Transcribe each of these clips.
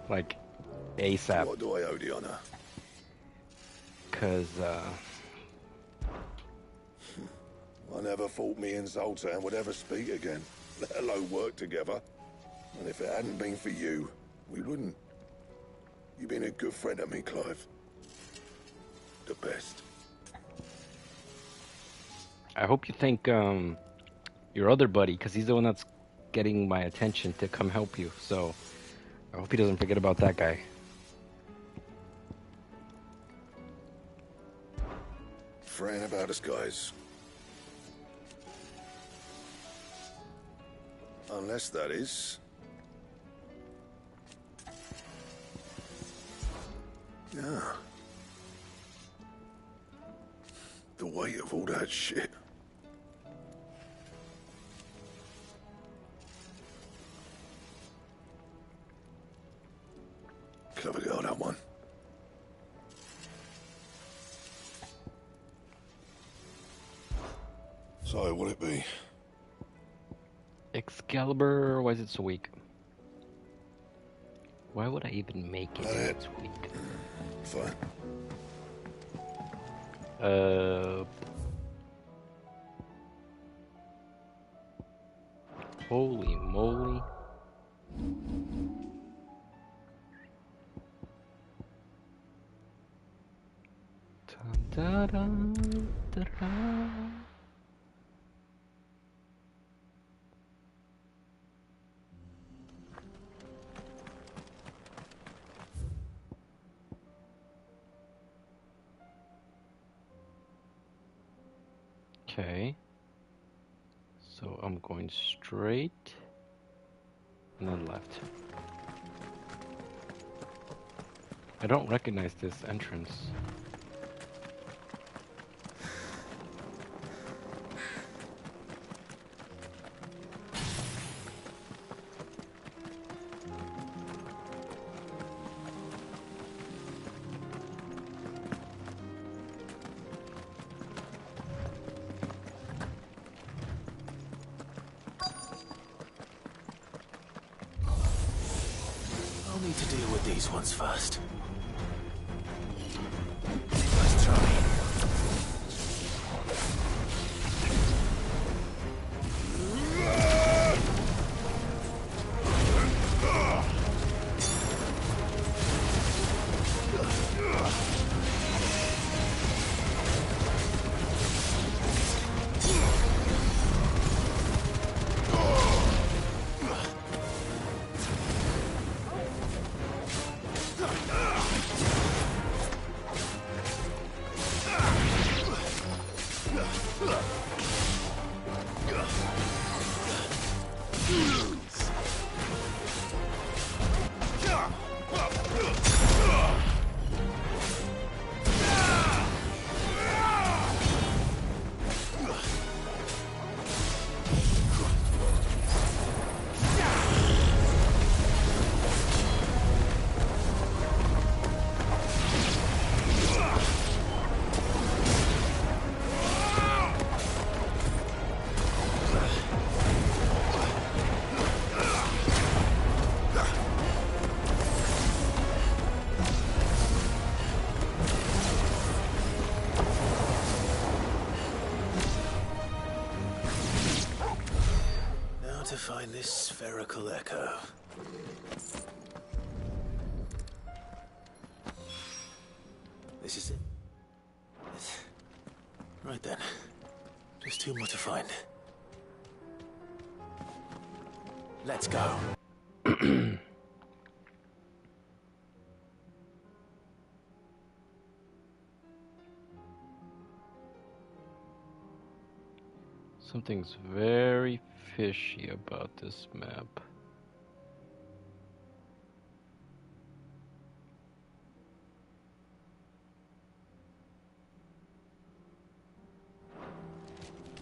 like ASAP. What do I owe the honor? Cause I never thought me and Zoltan would ever speak again, let alone work together. And if it hadn't been for you, we wouldn't. You've been a good friend of me, Clive. The best. I hope you thank your other buddy, because he's the one that's getting my attention to come help you. So I hope he doesn't forget about that guy. Fretting about us, guys. Unless that is... Yeah. The weight of all that shit. Clever girl, that one. So, what'll it be? Excalibur, why is it so weak? Why would I even make it if it's weak? Fine. Holy moly. Dun, da, da, da, da. Okay, so I'm going straight and then left. I don't recognize this entrance. I'll need to deal with these ones first. Let's try. To find this spherical echo. This is it. Right then. Just two more to find. Let's go. Something's very fishy about this map.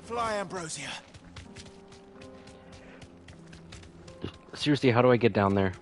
Fly, Ambrosia. Seriously, how do I get down there?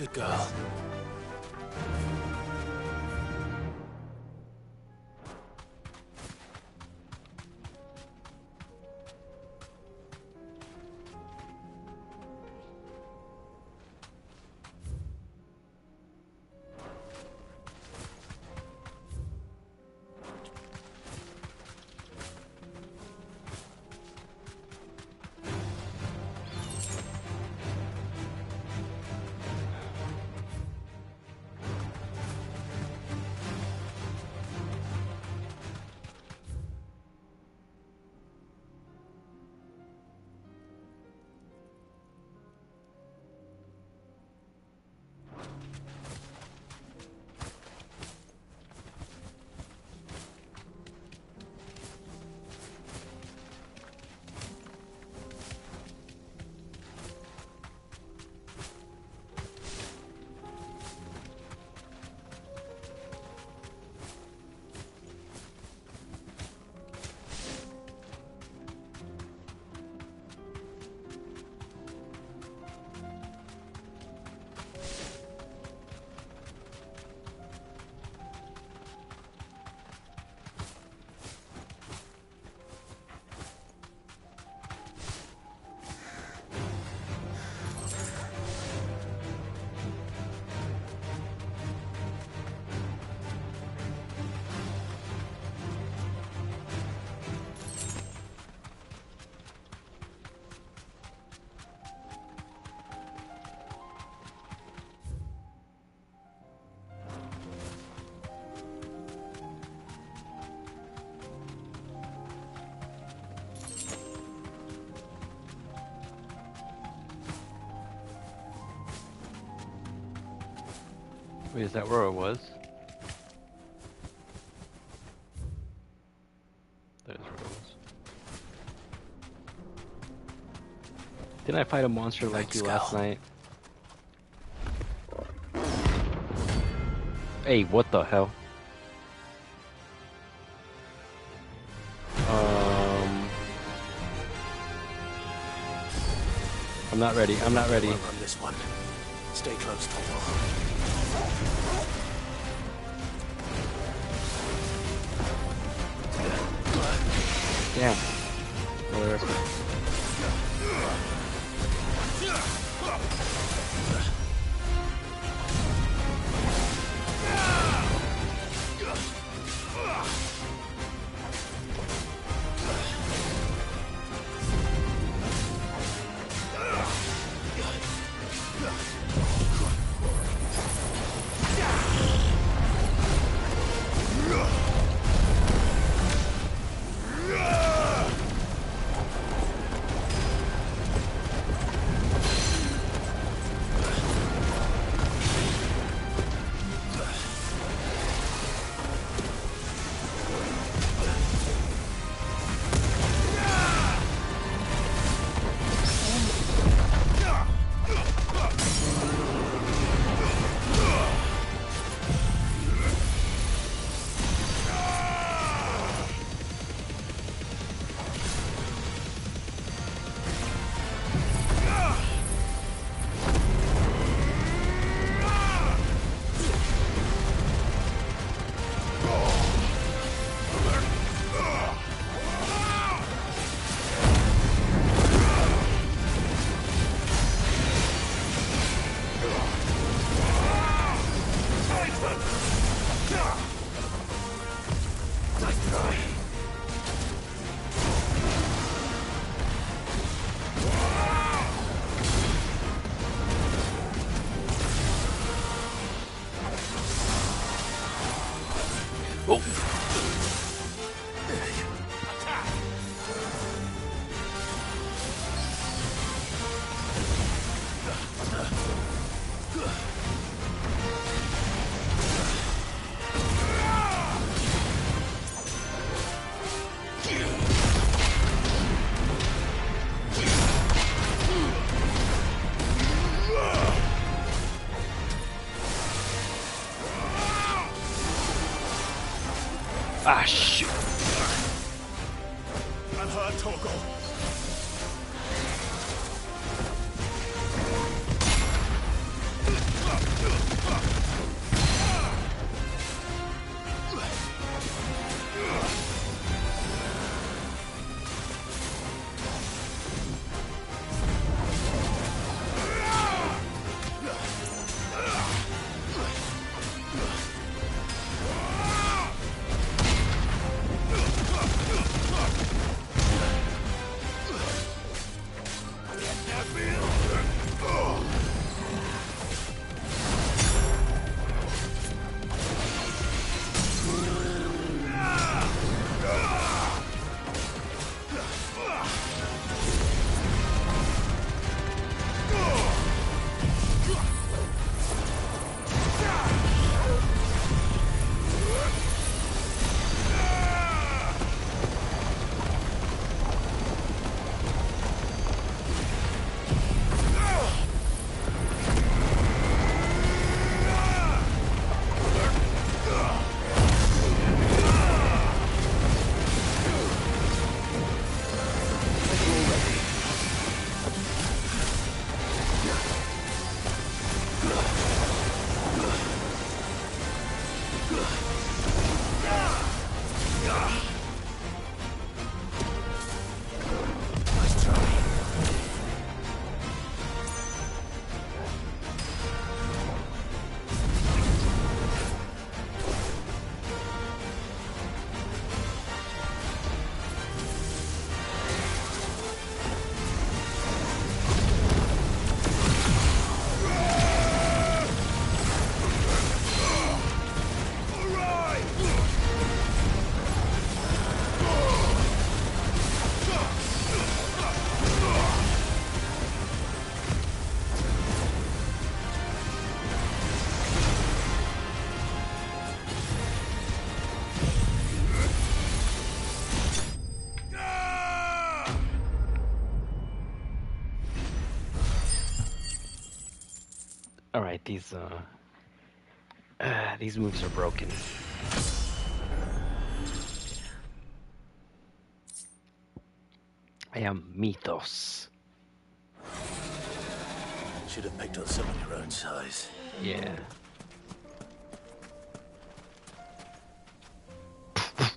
Good girl. Wait, is that where it was? That is where it was. Didn't I fight a monster like Thanks, you last Cal. night? Hey, what the hell? I'm not ready. I'm not ready. Well on this one. Stay close, Torgal. Damn. Oh, there's one. Ah, shoot. I'm hurt, Torgal. All right, these moves are broken. I am Mythos. Should have picked on someone your own size. Yeah. I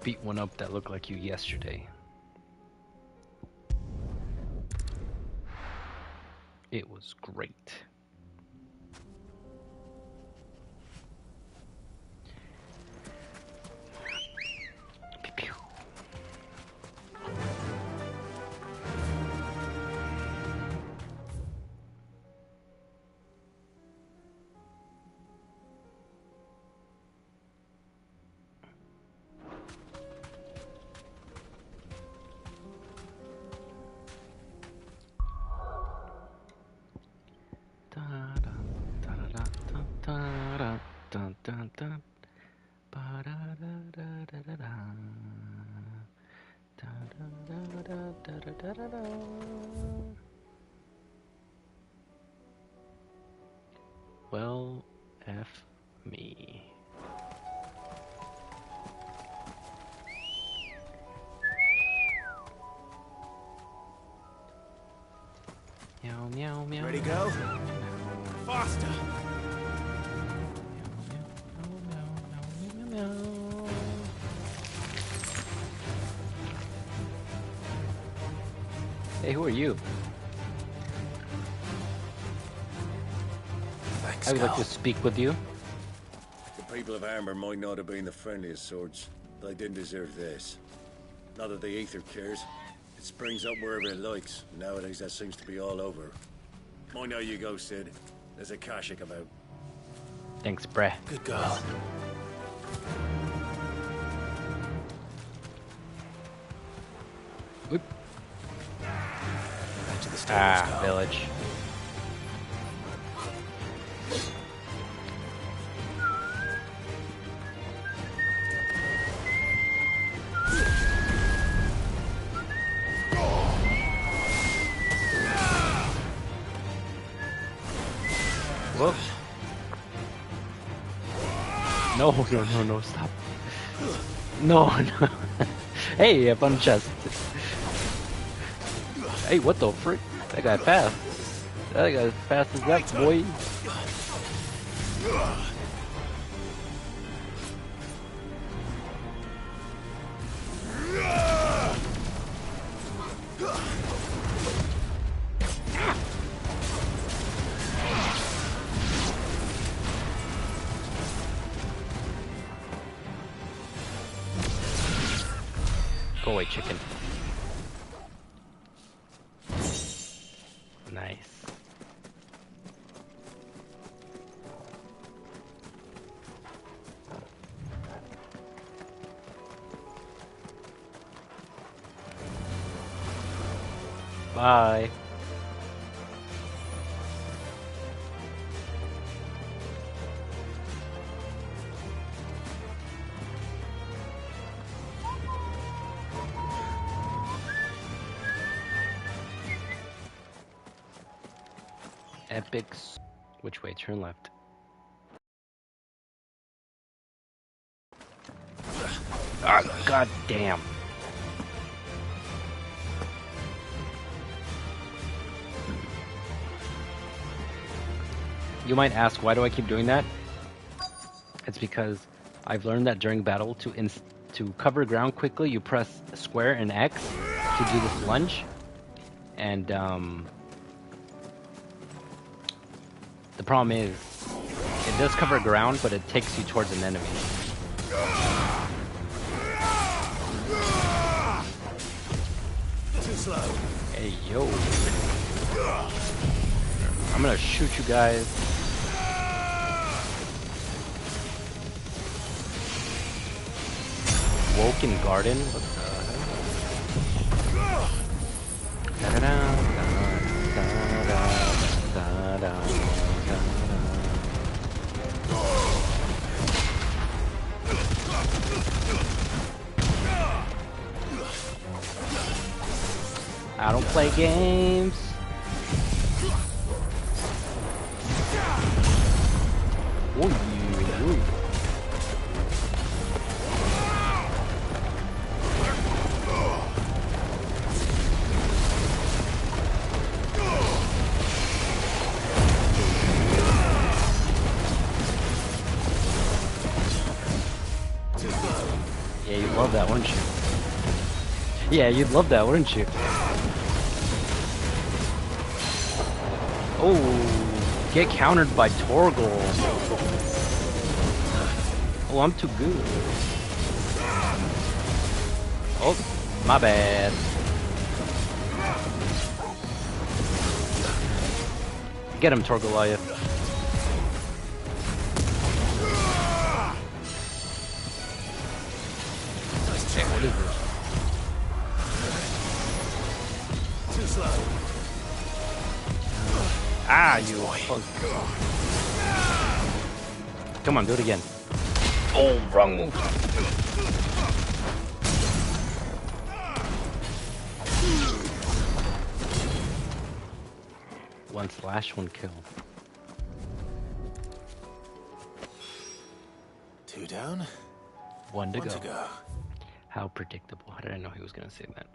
beat one up that looked like you yesterday. It was great. Pew pew. Dun, dun, dun. Ba-da-da-da-da-da-da. Da-da-da-da-da-da-da-da. Well, F me. Meow, meow, meow. Ready, go? Faster! Hey, who are you? Thanks, I would like Cal. to speak with you. The people of Amber might not have been the friendliest sorts, but they didn't deserve this. Not that the ether cares. It springs up wherever it likes. Nowadays, that seems to be all over. Mind how you go, Sid. There's a Kashik about. Thanks, breh. Good girl. Whoop. Back to the stables, Cal. Village. Whoa. No, no, no, no, stop. No, no. Hey, a fun chest. Hey, what the frick? That guy fast. That guy fast as that, boy. Go away, chicken. Nice. Bye. Epics. Which way? Turn left. Ah, god damn. You might ask, why do I keep doing that? It's because I've learned that during battle, to cover ground quickly, you press square and X to do this lunge. And the problem is, it does cover ground, but it takes you towards an enemy. Too slow. Hey, yo. I'm gonna shoot you guys. Woken Garden? What the hell? Da-da-da, da-da-da, da-da-da, da-da-da. I don't play games. Ooh, ooh. Yeah, you'd love that, wouldn't you? Yeah, you'd love that, wouldn't you? Oh, get countered by Torgal. Oh, I'm too good. Oh, my bad. Get him, Torgoliath. Hey, what is this? Too slow. Ah, you. Come on, do it again. Oh, wrong move. One slash, one kill. 2 down. One to One go. to go. How predictable. How did I know he was going to say that?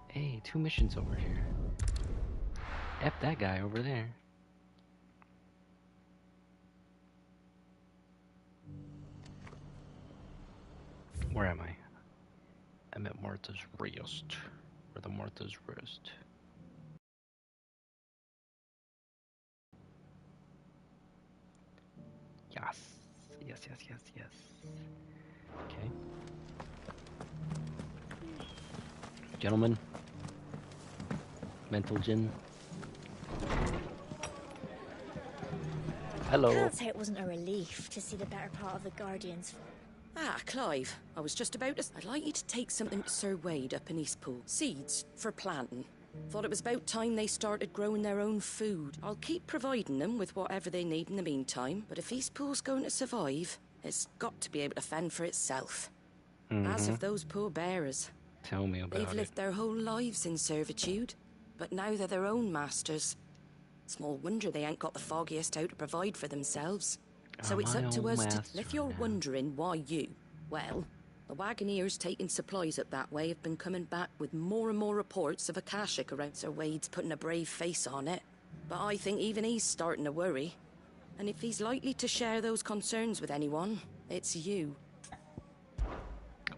Hey, 2 missions over here. F that guy over there. Where am I? I'm at Martha's Rest. Or the Martha's Rest. Yes. Yes, yes, yes, yes. Okay. Gentlemen. Mental Gin. Hello. Can't say it wasn't a relief to see the better part of the Guardians. Ah, Clive, I was just about to... I'd like you to take something to Sir Wade up in Eastpool. Seeds for planting. Thought it was about time they started growing their own food. I'll keep providing them with whatever they need in the meantime, but if Eastpool's going to survive, it's got to be able to fend for itself. As of those poor bearers. Tell me about it. They've lived their whole lives in servitude, but now they're their own masters. Small wonder they ain't got the foggiest how to provide for themselves. So it's up to us to... If you're wondering why you... Well, the Wagoneers taking supplies up that way have been coming back with more and more reports of Akashic around. Sir Wade's putting a brave face on it, but I think even he's starting to worry. And if he's likely to share those concerns with anyone, it's you.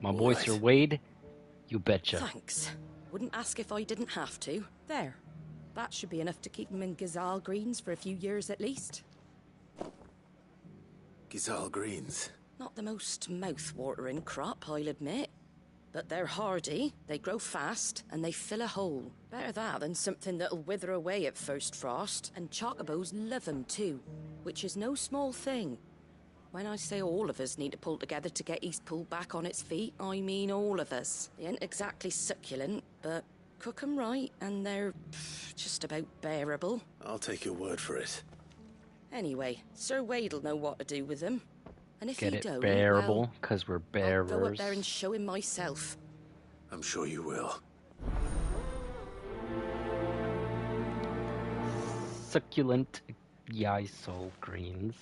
My boy Sir Wade, you betcha. Thanks. Wouldn't ask if I didn't have to. There. That should be enough to keep them in Gazal Greens for a few years at least. Gazal Greens. Not the most mouth-watering crop, I'll admit. But they're hardy, they grow fast, and they fill a hole. Better that than something that'll wither away at first frost. And chocobos love 'em too, which is no small thing. When I say all of us need to pull together to get Eastpool back on its feet, I mean all of us. They ain't exactly succulent, but cook 'em right, and they're just about bearable. I'll take your word for it. Anyway, Sir Wade'll know what to do with them. And if Get he it don't, bearable, well, because we're I'll bearers. go up there and show him myself. I'm sure you will. Succulent Yisol greens.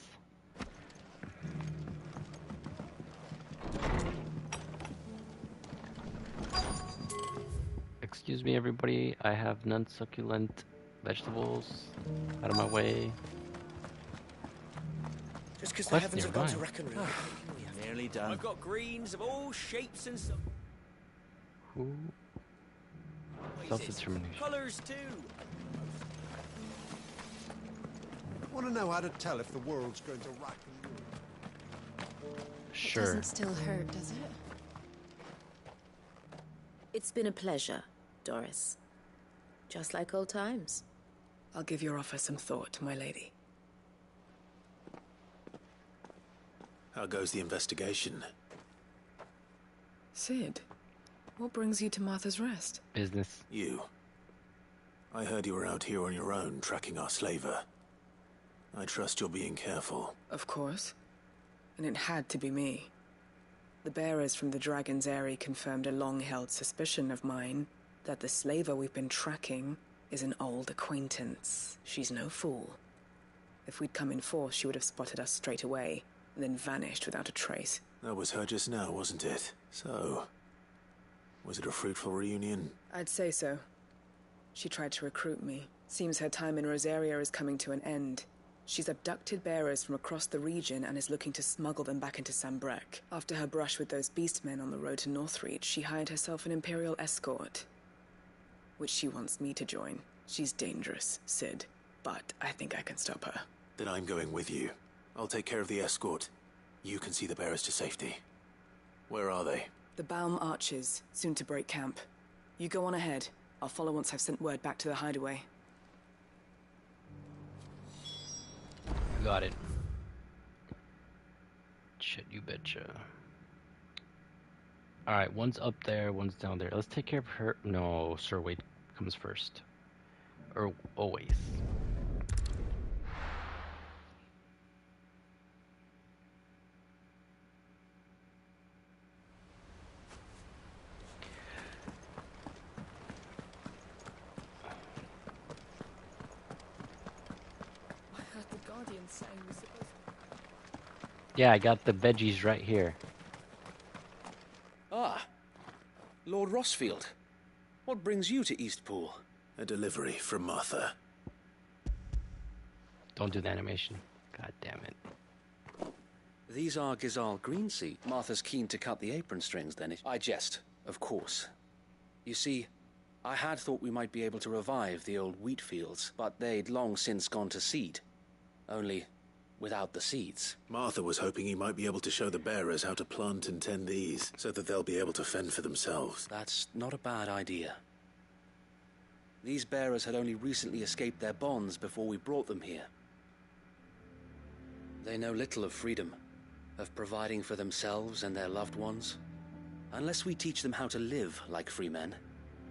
Excuse me, everybody. I have non-succulent vegetables. Out of my way. Just because the Quest heavens have gone to nearby. reckon, really. Nearly done. I've got greens of all shapes and Who? Self-determination. colours too. Want to know how to tell if the world's going to rack and ruin? Sure. Doesn't still hurt, does it? It's been a pleasure, Doris. Just like old times. I'll give your offer some thought, my lady. How goes the investigation? Sid, what brings you to Martha's Rest? Business. You. I heard you were out here on your own, tracking our slaver. I trust you're being careful. Of course. And it had to be me. The bearers from the Dragon's Eyrie confirmed a long-held suspicion of mine. that the slaver we've been tracking is an old acquaintance. She's no fool. If we'd come in force, she would have spotted us straight away, and then vanished without a trace. That was her just now, wasn't it? So, was it a fruitful reunion? I'd say so. She tried to recruit me. Seems her time in Rosaria is coming to an end. She's abducted bearers from across the region and is looking to smuggle them back into Sambrek. After her brush with those beastmen on the road to Northreach, she hired herself an Imperial escort, which she wants me to join. She's dangerous, Sid, but I think I can stop her. Then I'm going with you. I'll take care of the escort. You can see the bearers to safety. Where are they? The Baum Archers, soon to break camp. You go on ahead. I'll follow once I've sent word back to the hideaway. Got it. Shit, you betcha. Alright, one's up there, one's down there. Let's take care of her. No, Sir Wade comes first. Or always. Yeah, I got the veggies right here. Ah, Lord Rossfield. What brings you to Eastpool? A delivery from Martha. Don't do the animation. God damn it. These are Gizal green seed. Martha's keen to cut the apron strings, then. I jest, of course. You see, I had thought we might be able to revive the old wheat fields, but they'd long since gone to seed. Only without the seeds. Martha was hoping he might be able to show the bearers how to plant and tend these, so that they'll be able to fend for themselves. That's not a bad idea. These bearers had only recently escaped their bonds before we brought them here. They know little of freedom, of providing for themselves and their loved ones. Unless we teach them how to live like free men,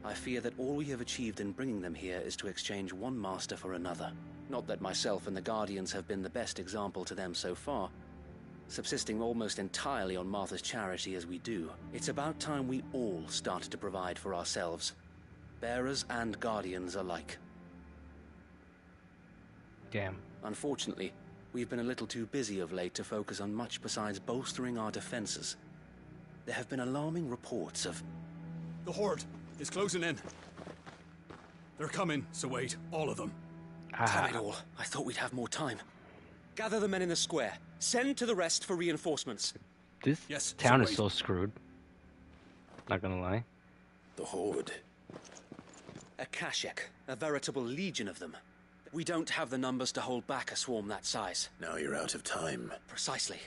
I fear that all we have achieved in bringing them here is to exchange one master for another. Not that myself and the Guardians have been the best example to them so far, subsisting almost entirely on Martha's charity as we do. It's about time we all started to provide for ourselves, bearers and Guardians alike. Damn. Unfortunately, we've been a little too busy of late to focus on much besides bolstering our defenses. There have been alarming reports of... The Horde is closing in. They're coming, so wait, all of them. Damn it all. I thought we'd have more time. Gather the men in the square. Send to the rest for reinforcements. This town is so screwed. Not gonna lie. The Horde. A Kashek, a veritable legion of them. We don't have the numbers to hold back a swarm that size. Now you're out of time. Precisely.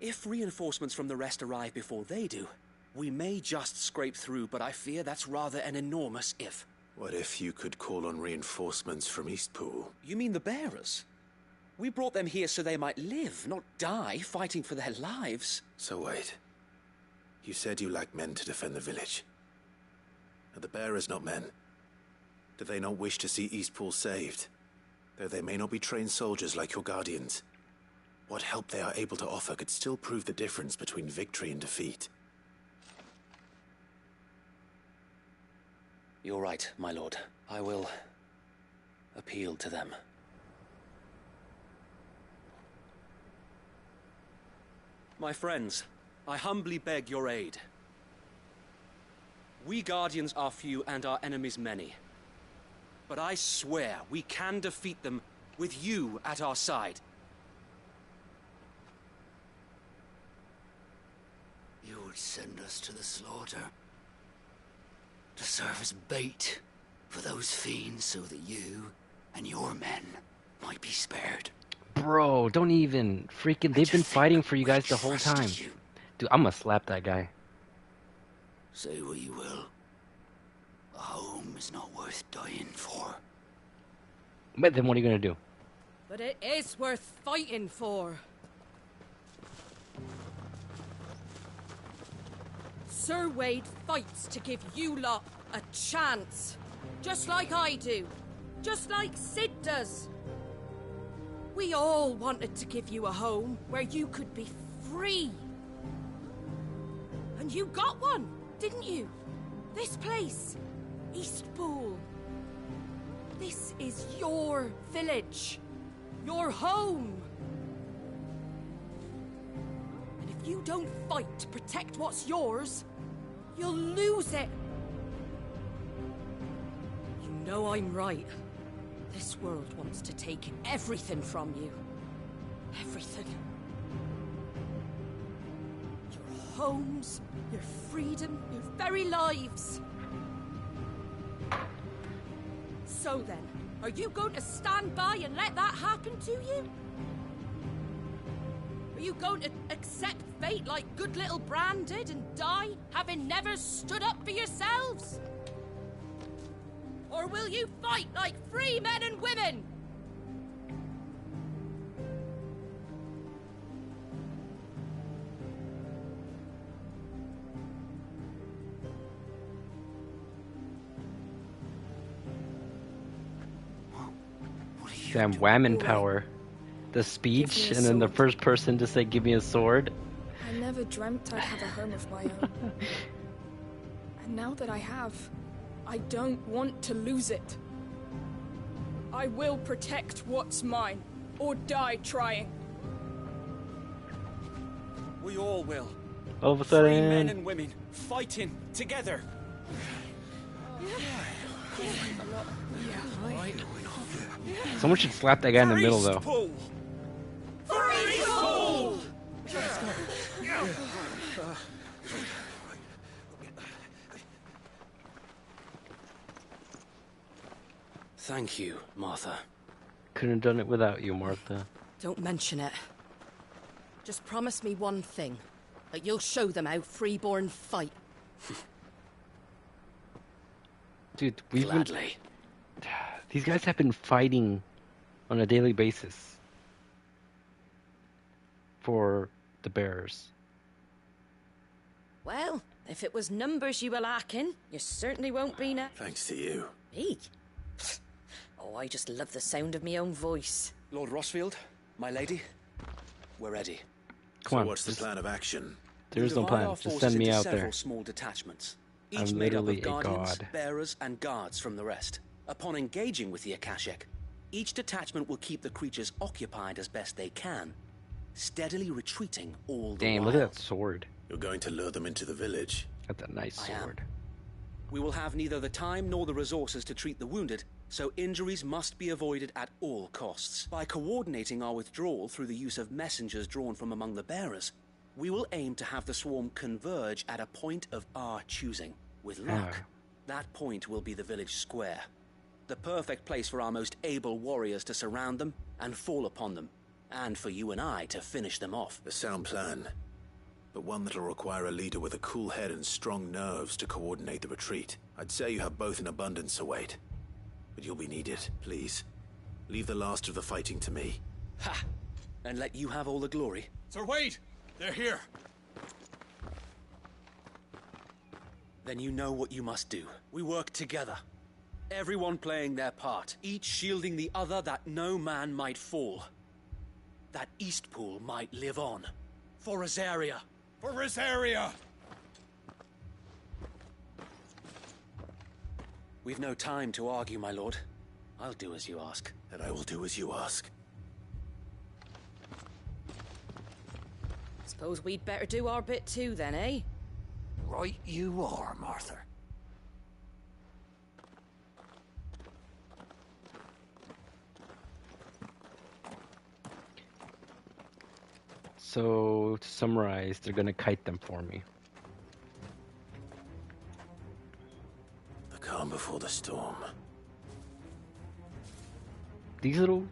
If reinforcements from the rest arrive before they do, we may just scrape through, but I fear that's rather an enormous if. What if you could call on reinforcements from Eastpool? You mean the bearers? We brought them here so they might live, not die, fighting for their lives. So wait. You said you lacked men to defend the village. Are the bearers not men? Do they not wish to see Eastpool saved? Though they may not be trained soldiers like your Guardians. What help they are able to offer could still prove the difference between victory and defeat. You're right, my lord. I will appeal to them. My friends, I humbly beg your aid. We Guardians are few and our enemies many. But I swear we can defeat them with you at our side. You would send us to the slaughter. To serve as bait for those fiends so that you and your men might be spared. Bro, don't even freaking... They've been fighting for you guys the whole time. Dude, I'm gonna slap that guy. Say what you will. A home is not worth dying for. But then what are you gonna do? But it is worth fighting for. Sir Wade fights to give you lot a chance. Just like I do. Just like Sid does. We all wanted to give you a home where you could be free. And you got one, didn't you? This place, Eastpool. This is your village. Your home. And if you don't fight to protect what's yours, you'll lose it. You know I'm right. This world wants to take everything from you. Everything. Your homes, your freedom, your very lives. So then, are you going to stand by and let that happen to you? Are you going to accept fate like good little Bran did and die, having never stood up for yourselves? Or will you fight like free men and women? Damn whammon power. The speech, and then the first person to say, give me a sword. I never dreamt I'd have a home of my own. And now that I have, I don't want to lose it. I will protect what's mine, or die trying. We all will. All of a Free men sudden, and women fighting together. someone should slap that guy in the middle, though. Eastpool. For Eastpool! Thank you, Martha. Couldn't have done it without you, Martha. Don't mention it. Just promise me one thing. That you'll show them how freeborn fight. Dude, we've been... Gladly. These guys have been fighting on a daily basis for the bears. Well, if it was numbers you were lacking, you certainly won't be now. Thanks to you. Me? Oh, I just love the sound of my own voice. Lord Rossfield, my lady, we're ready. Come on. So what's the plan of action? There's no Divide plan. our Just forces send me into out several there. small detachments, I'm each made up literally of a guardians, god. bearers, and guards from the rest. Upon engaging with the Akashic, each detachment will keep the creatures occupied as best they can, steadily retreating all the Damn, while. look at that sword. You're going to lure them into the village. That's a nice I am. sword. We will have neither the time nor the resources to treat the wounded, so injuries must be avoided at all costs. By coordinating our withdrawal through the use of messengers drawn from among the bearers, we will aim to have the swarm converge at a point of our choosing. With luck, that point will be the village square. The perfect place for our most able warriors to surround them and fall upon them, and for you and I to finish them off. A sound plan, but one that'll require a leader with a cool head and strong nerves to coordinate the retreat. I'd say you have both in abundance, await, but you'll be needed. Please, leave the last of the fighting to me. Ha! And let you have all the glory. Sir Wade! They're here! Then you know what you must do. We work together. Everyone playing their part, each shielding the other that no man might fall. That Eastpool might live on. For Rosaria. For Rosaria! We've no time to argue, my lord. I'll do as you ask. And I will do as you ask. Suppose we'd better do our bit too then, eh? Right you are, Martha. So, to summarize, they're gonna kite them for me. The calm before the storm. These little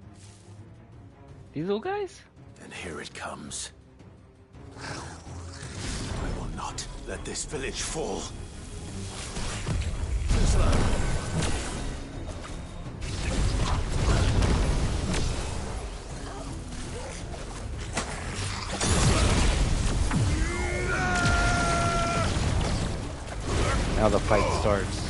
guys? And here it comes. I will not let this village fall. Now the fight starts.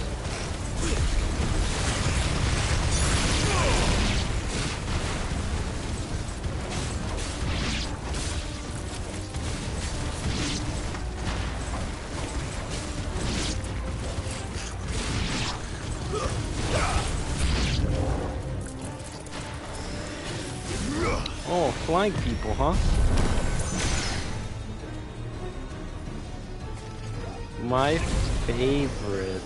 flying people, huh? My favorite.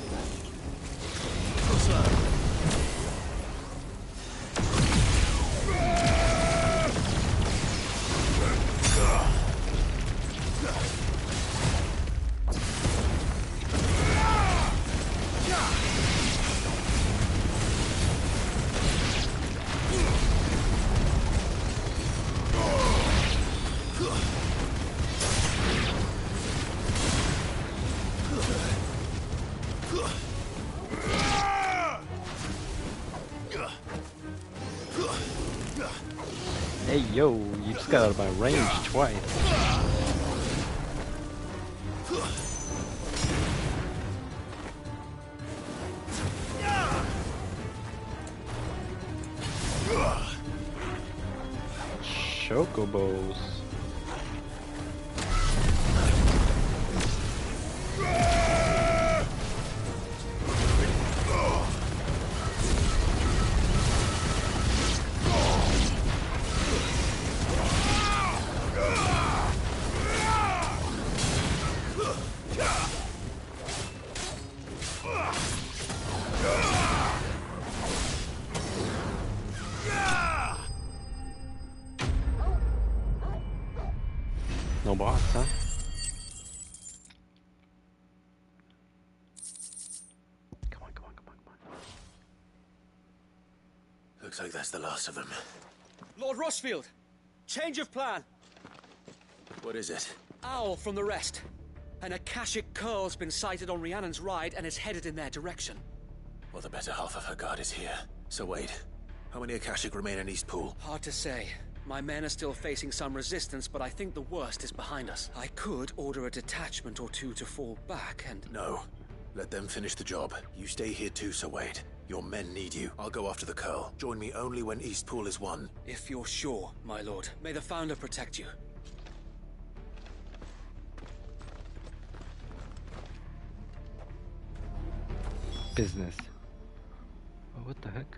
Hey yo, you just got out of my range twice. Chocobos. No boss, huh? Come on, come on, come on, come on. Looks like that's the last of them. Lord Rossfield, change of plan. What is it? Owl from the rest. An Akashic curl's been sighted on Rhiannon's ride and is headed in their direction. Well, the better half of her guard is here. So wait, how many Akashic remain in Eastpool? Hard to say. My men are still facing some resistance, but I think the worst is behind us. I could order a detachment or two to fall back and... No. Let them finish the job. You stay here too, Sir Wade. Your men need you. I'll go after the Curl. Join me only when Eastpool is won. If you're sure, my lord. May the Founder protect you. Business. Oh, what the heck?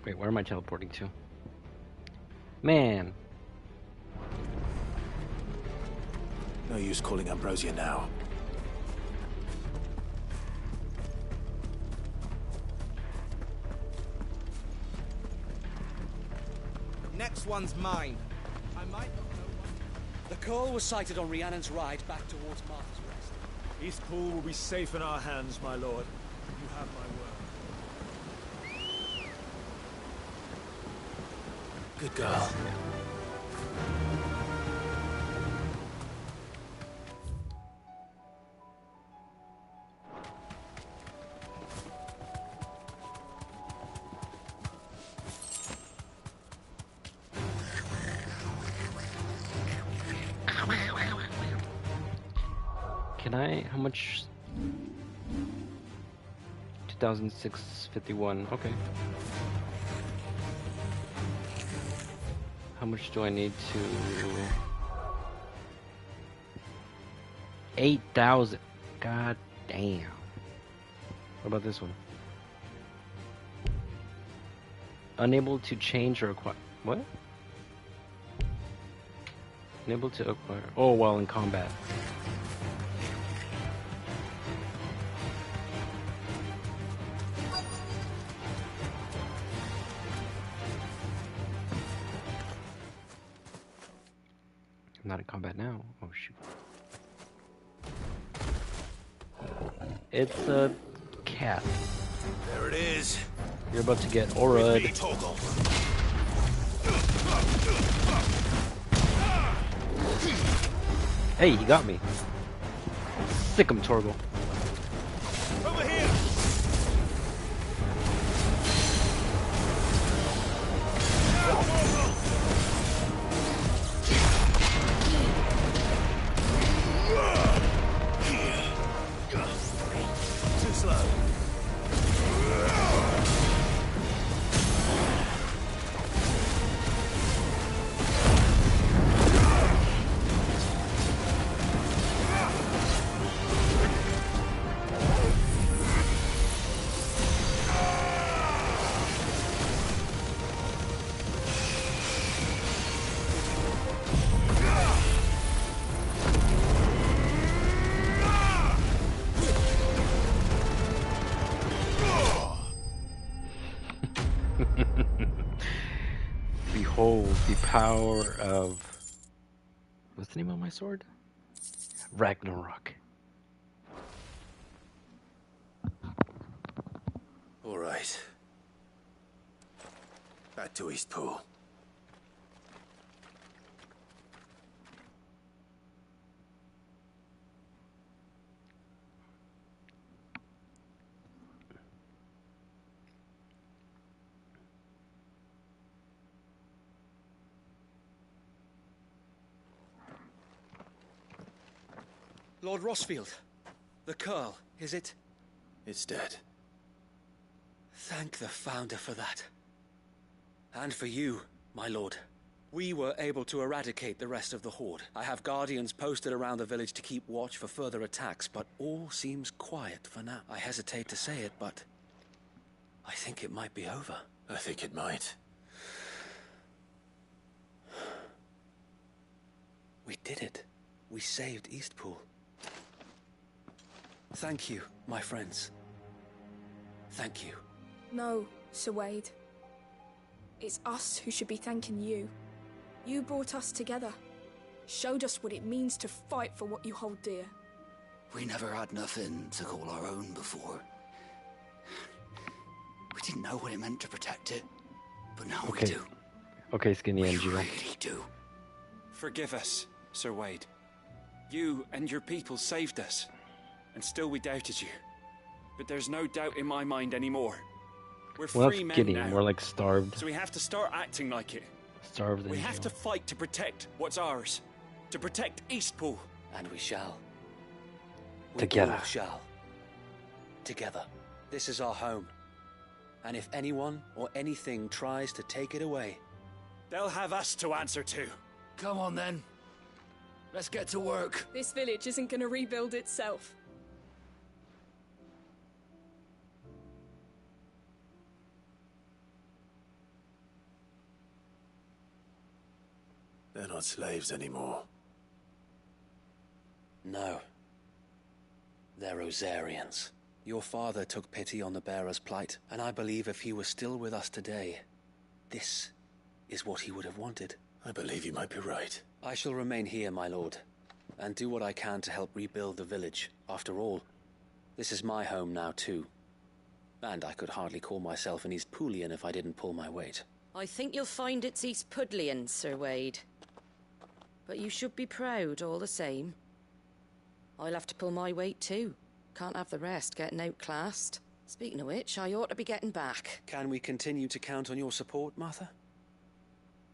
Wait, where am I teleporting to? Man. No use calling Ambrosia now. Next one's mine. I might not know what... The Curl was sighted on Rhiannon's ride back towards Martha's Rest. Eastpool will be safe in our hands, my lord. You have my word. Good girl. Can I? How much? 2006.51. Okay. How much do I need to? 8,000. God damn. What about this one? Unable to change or acquire. What? Unable to acquire. Oh, while in combat. I'm not in combat now. Oh shoot. It's a cat. There it is. You're about to get aura'd. Hey, he got me. Sick him, Torgal. Over here. slow. Behold the power of... What's the name of my sword? Ragnarok. All right. Back to Eastpool. Lord Rossfield, the Curl, is it? It's dead. Thank the Founder for that. And for you, my lord. We were able to eradicate the rest of the Horde. I have guardians posted around the village to keep watch for further attacks, but all seems quiet for now. I hesitate to say it, but I think it might be over. I think it might. We did it. We saved Eastpool. Thank you, my friends. Thank you. No, Sir Wade. It's us who should be thanking you. You brought us together. Showed us what it means to fight for what you hold dear. We never had nothing to call our own before. We didn't know what it meant to protect it, but now we do. Okay, Skinny we NGO. really do. Forgive us, Sir Wade. You and your people saved us, and still we doubted you. But there's no doubt in my mind anymore. We're free men skinny. now. We're like starved. So we have to start acting like it. Starved. We have to fight to protect what's ours. To protect Eastpool. And we shall. We Together. all shall. Together. This is our home. And if anyone or anything tries to take it away, they'll have us to answer to. Come on then. Let's get to work. This village isn't gonna rebuild itself. They're not slaves anymore. no. They're Rosarians. Your father took pity on the bearer's plight, and I believe if he were still with us today, this is what he would have wanted. I believe you might be right. I shall remain here, my lord, and do what I can to help rebuild the village. After all, this is my home now too. And I could hardly call myself an Eastpoolian if I didn't pull my weight. I think you'll find it's Eastpudlian, Sir Wade. But you should be proud all the same. I'll have to pull my weight too. Can't have the rest getting outclassed. Speaking of which, I ought to be getting back. Can we continue to count on your support, Martha?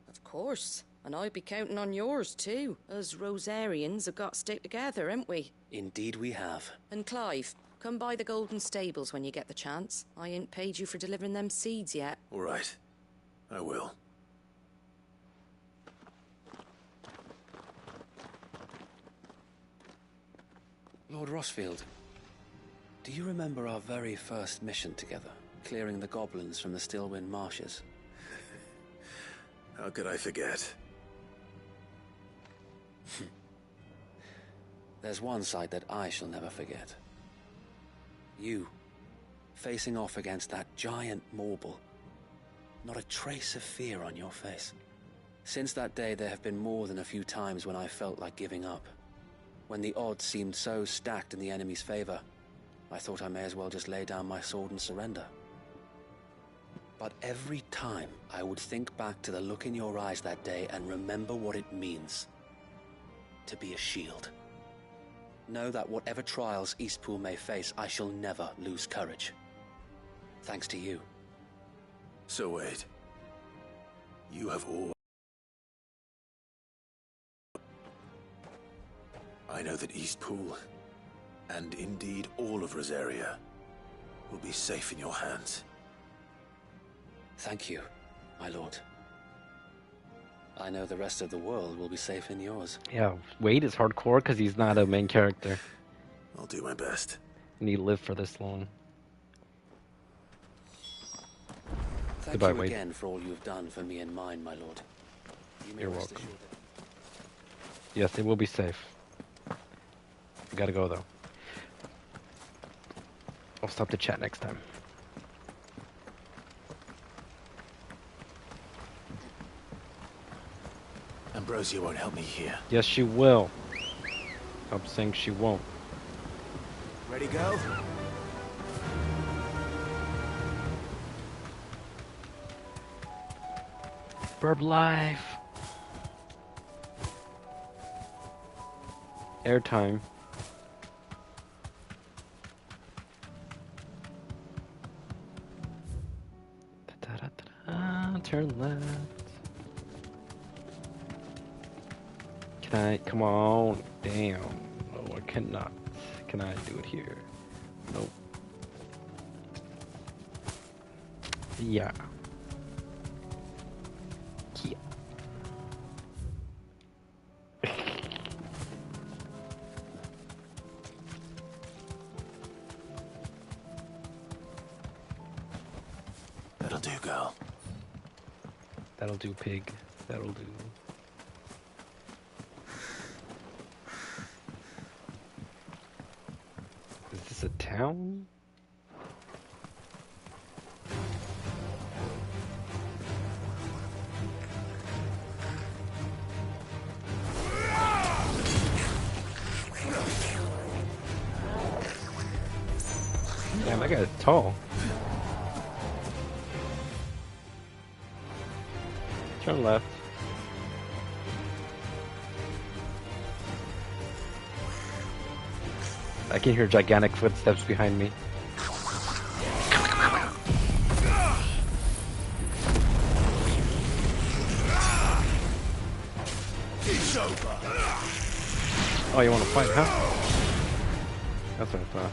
Of course. And I'd be counting on yours too. Us Rosarians have got to stick together, haven't we? Indeed we have. And Clive, come by the Golden Stables when you get the chance. I ain't paid you for delivering them seeds yet. All right. I will. Lord Rossfield, do you remember our very first mission together? Clearing the goblins from the Stillwind marshes? How could I forget? There's one sight that I shall never forget. You, facing off against that giant Morble. Not a trace of fear on your face. Since that day, there have been more than a few times when I felt like giving up. When the odds seemed so stacked in the enemy's favor, I thought I may as well just lay down my sword and surrender. But every time, I would think back to the look in your eyes that day and remember what it means to be a shield. Know that whatever trials Eastpool may face, I shall never lose courage. Thanks to you. So wait. You have all... I know that Eastpool, and indeed all of Rosaria, will be safe in your hands. Thank you, my lord. I know the rest of the world will be safe in yours. Yeah, Wade is hardcore because he's not a main character. I'll do my best. And he lived for this long. Thank Goodbye, you Wade. again for all you've done for me and mine, my lord. You may You're rest welcome. assured that- Yes, it will be safe. We gotta go though. I'll stop the chat next time. Ambrosia won't help me here. Yes, she will. Stop saying she won't. Ready, go? Burb life. Airtime. Turn left. Can I? Come on. Damn. No, I cannot. Can I do it here? Nope. Yeah. Yeah. That'll do, girl. That'll do, pig. That'll do. Is this a town? Damn, that guy's tall. Turn left. I can hear gigantic footsteps behind me. It's over. Oh, you want to fight, huh? That's what I thought.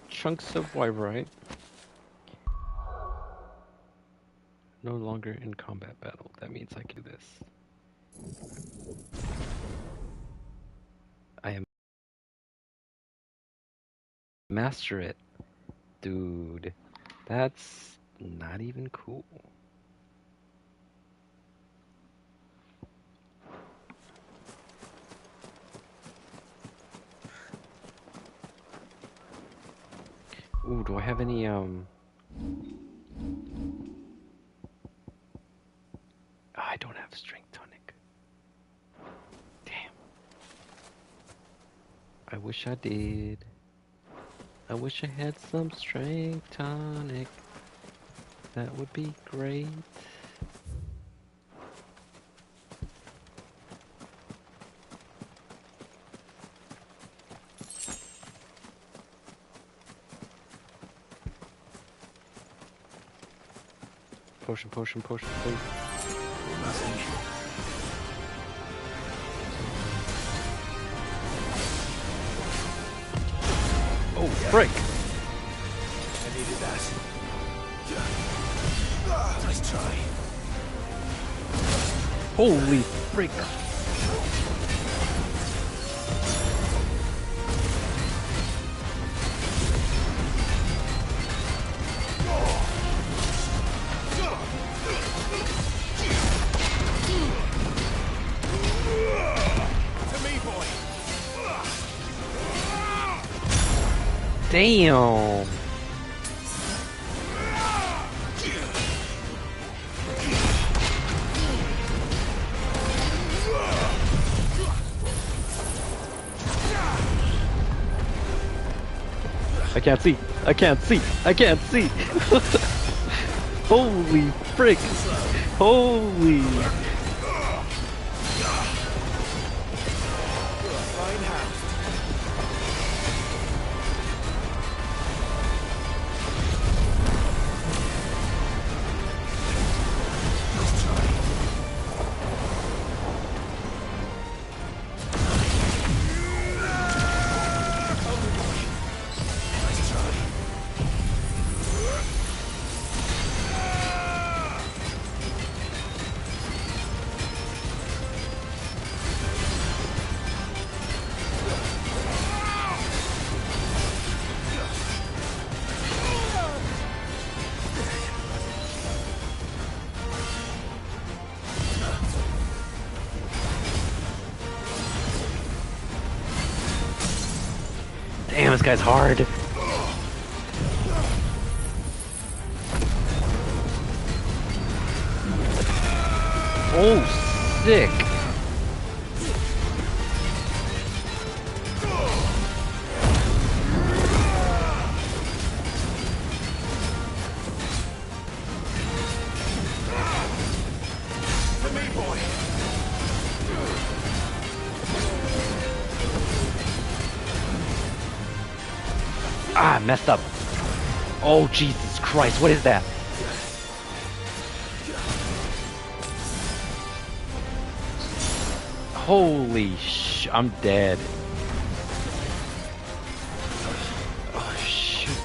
Chunks of Wyverite. No longer in combat battle. That means I can do this. I am master it. Dude. That's not even cool. Ooh, do I have any, I don't have strength tonic. Damn. I wish I did. I wish I had some strength tonic. That would be great. Potion, potion, potion, please. Nothing. Oh, frick! I needed that. Nice try. Holy frick! Damn! I can't see! I can't see! I can't see! Holy frick! Holy! this guy's hard. Oh, sick. Ah, messed up. Oh, Jesus Christ, what is that? Holy sh... I'm dead. Oh, shoot.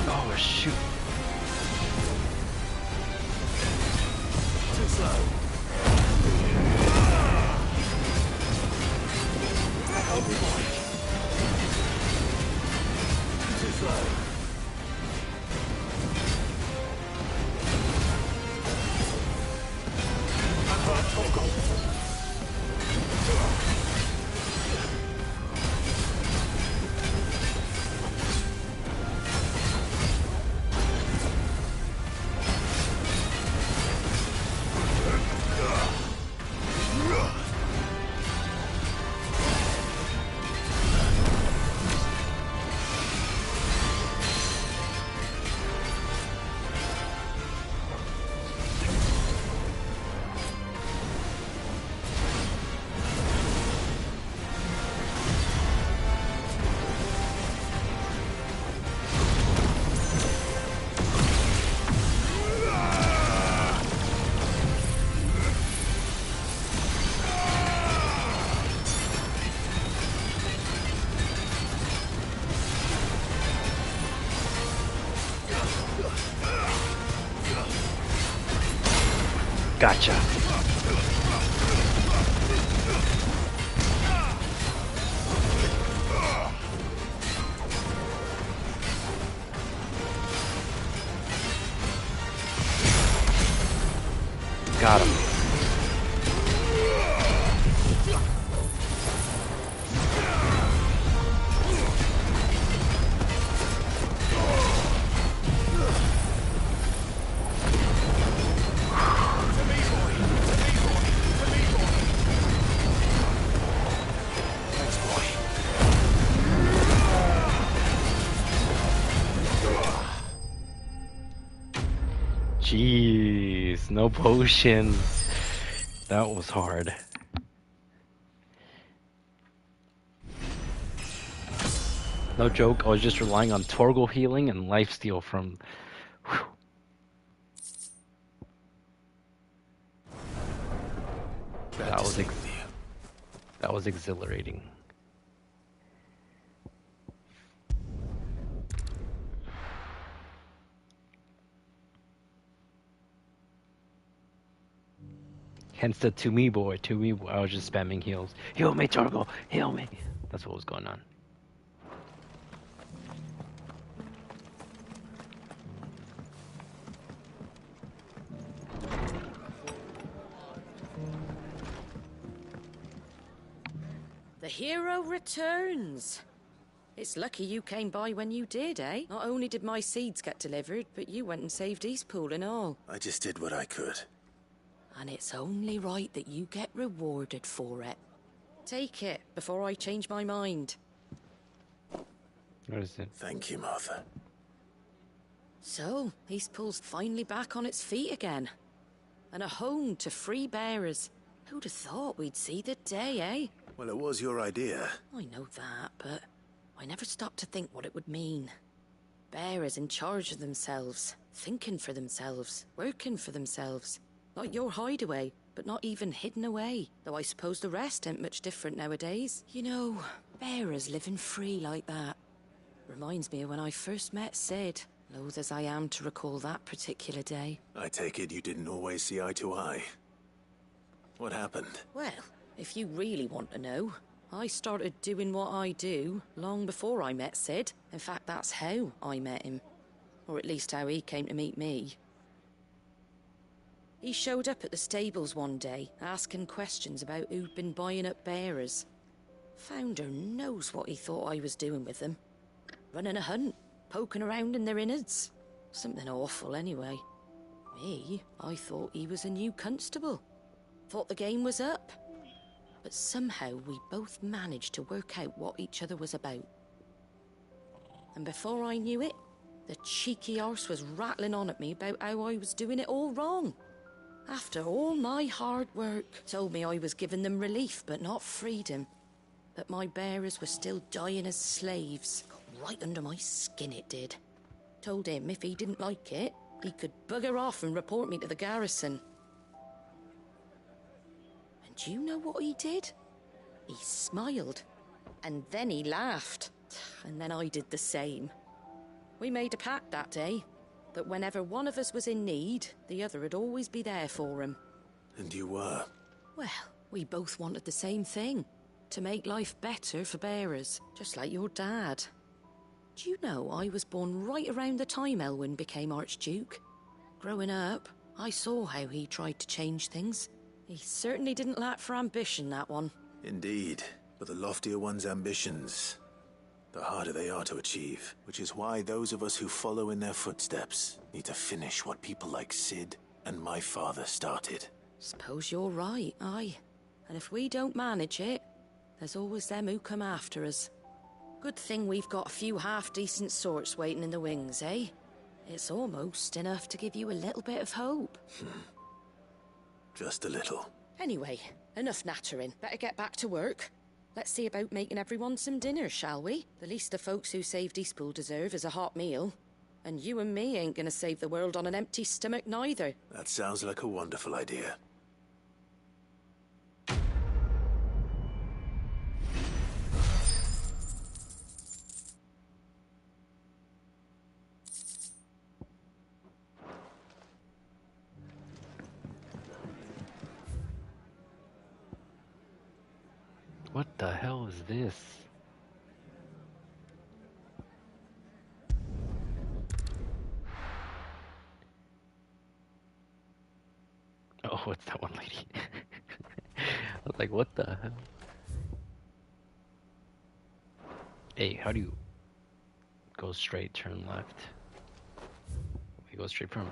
Oh, shoot. Too slow. Help me, boy. Too slow. Gotcha. Got him. Jeez, no potions. That was hard. No joke, I was just relying on Torgal healing and lifesteal from... Whew. That was exhilarating. Hence the to me boy. I was just spamming heals. Heal me, Torgal, heal me. That's what was going on. The hero returns. It's lucky you came by when you did, eh? Not only did my seeds get delivered, but you went and saved Eastpool and all. I just did what I could. And it's only right that you get rewarded for it. Take it before I change my mind. What is it? Thank you, Martha. So, Eastpool's finally back on its feet again. And a home to free bearers. Who'd have thought we'd see the day, eh? Well, it was your idea. I know that, but I never stopped to think what it would mean. Bearers in charge of themselves, thinking for themselves, working for themselves. Like your hideaway, but not even hidden away. Though I suppose the rest ain't much different nowadays. You know, bearers living free like that. Reminds me of when I first met Sid. Loath as I am to recall that particular day. I take it you didn't always see eye to eye. What happened? Well, if you really want to know, I started doing what I do long before I met Sid. In fact, that's how I met him. Or at least how he came to meet me. He showed up at the stables one day, asking questions about who'd been buying up bearers. Founder knows what he thought I was doing with them. Running a hunt, poking around in their innards. Something awful, anyway. Me, I thought he was a new constable. Thought the game was up. But somehow we both managed to work out what each other was about. And before I knew it, the cheeky arse was rattling on at me about how I was doing it all wrong. After all my hard work, told me I was giving them relief but not freedom. That my bearers were still dying as slaves. Got right under my skin it did. Told him if he didn't like it, he could bugger off and report me to the garrison. And do you know what he did? He smiled. And then he laughed. And then I did the same. We made a pact that day, that whenever one of us was in need, the other would always be there for him. And you were? Well, we both wanted the same thing. To make life better for bearers, just like your dad. Do you know I was born right around the time Elwyn became Archduke? Growing up, I saw how he tried to change things. He certainly didn't lack for ambition, that one. Indeed, but the loftier one's ambitions, the harder they are to achieve. Which is why those of us who follow in their footsteps need to finish what people like Sid and my father started. Suppose you're right, aye. And if we don't manage it, there's always them who come after us. Good thing we've got a few half-decent sorts waiting in the wings, eh? It's almost enough to give you a little bit of hope. Just a little. Anyway, enough nattering. Better get back to work. Let's see about making everyone some dinner, shall we? The least the folks who saved Eastpool deserve is a hot meal. And you and me ain't gonna save the world on an empty stomach neither. That sounds like a wonderful idea. What the hell is this? Oh, it's that one lady. I was like, what the hell? Hey, how do you go straight, turn left? We go straight from.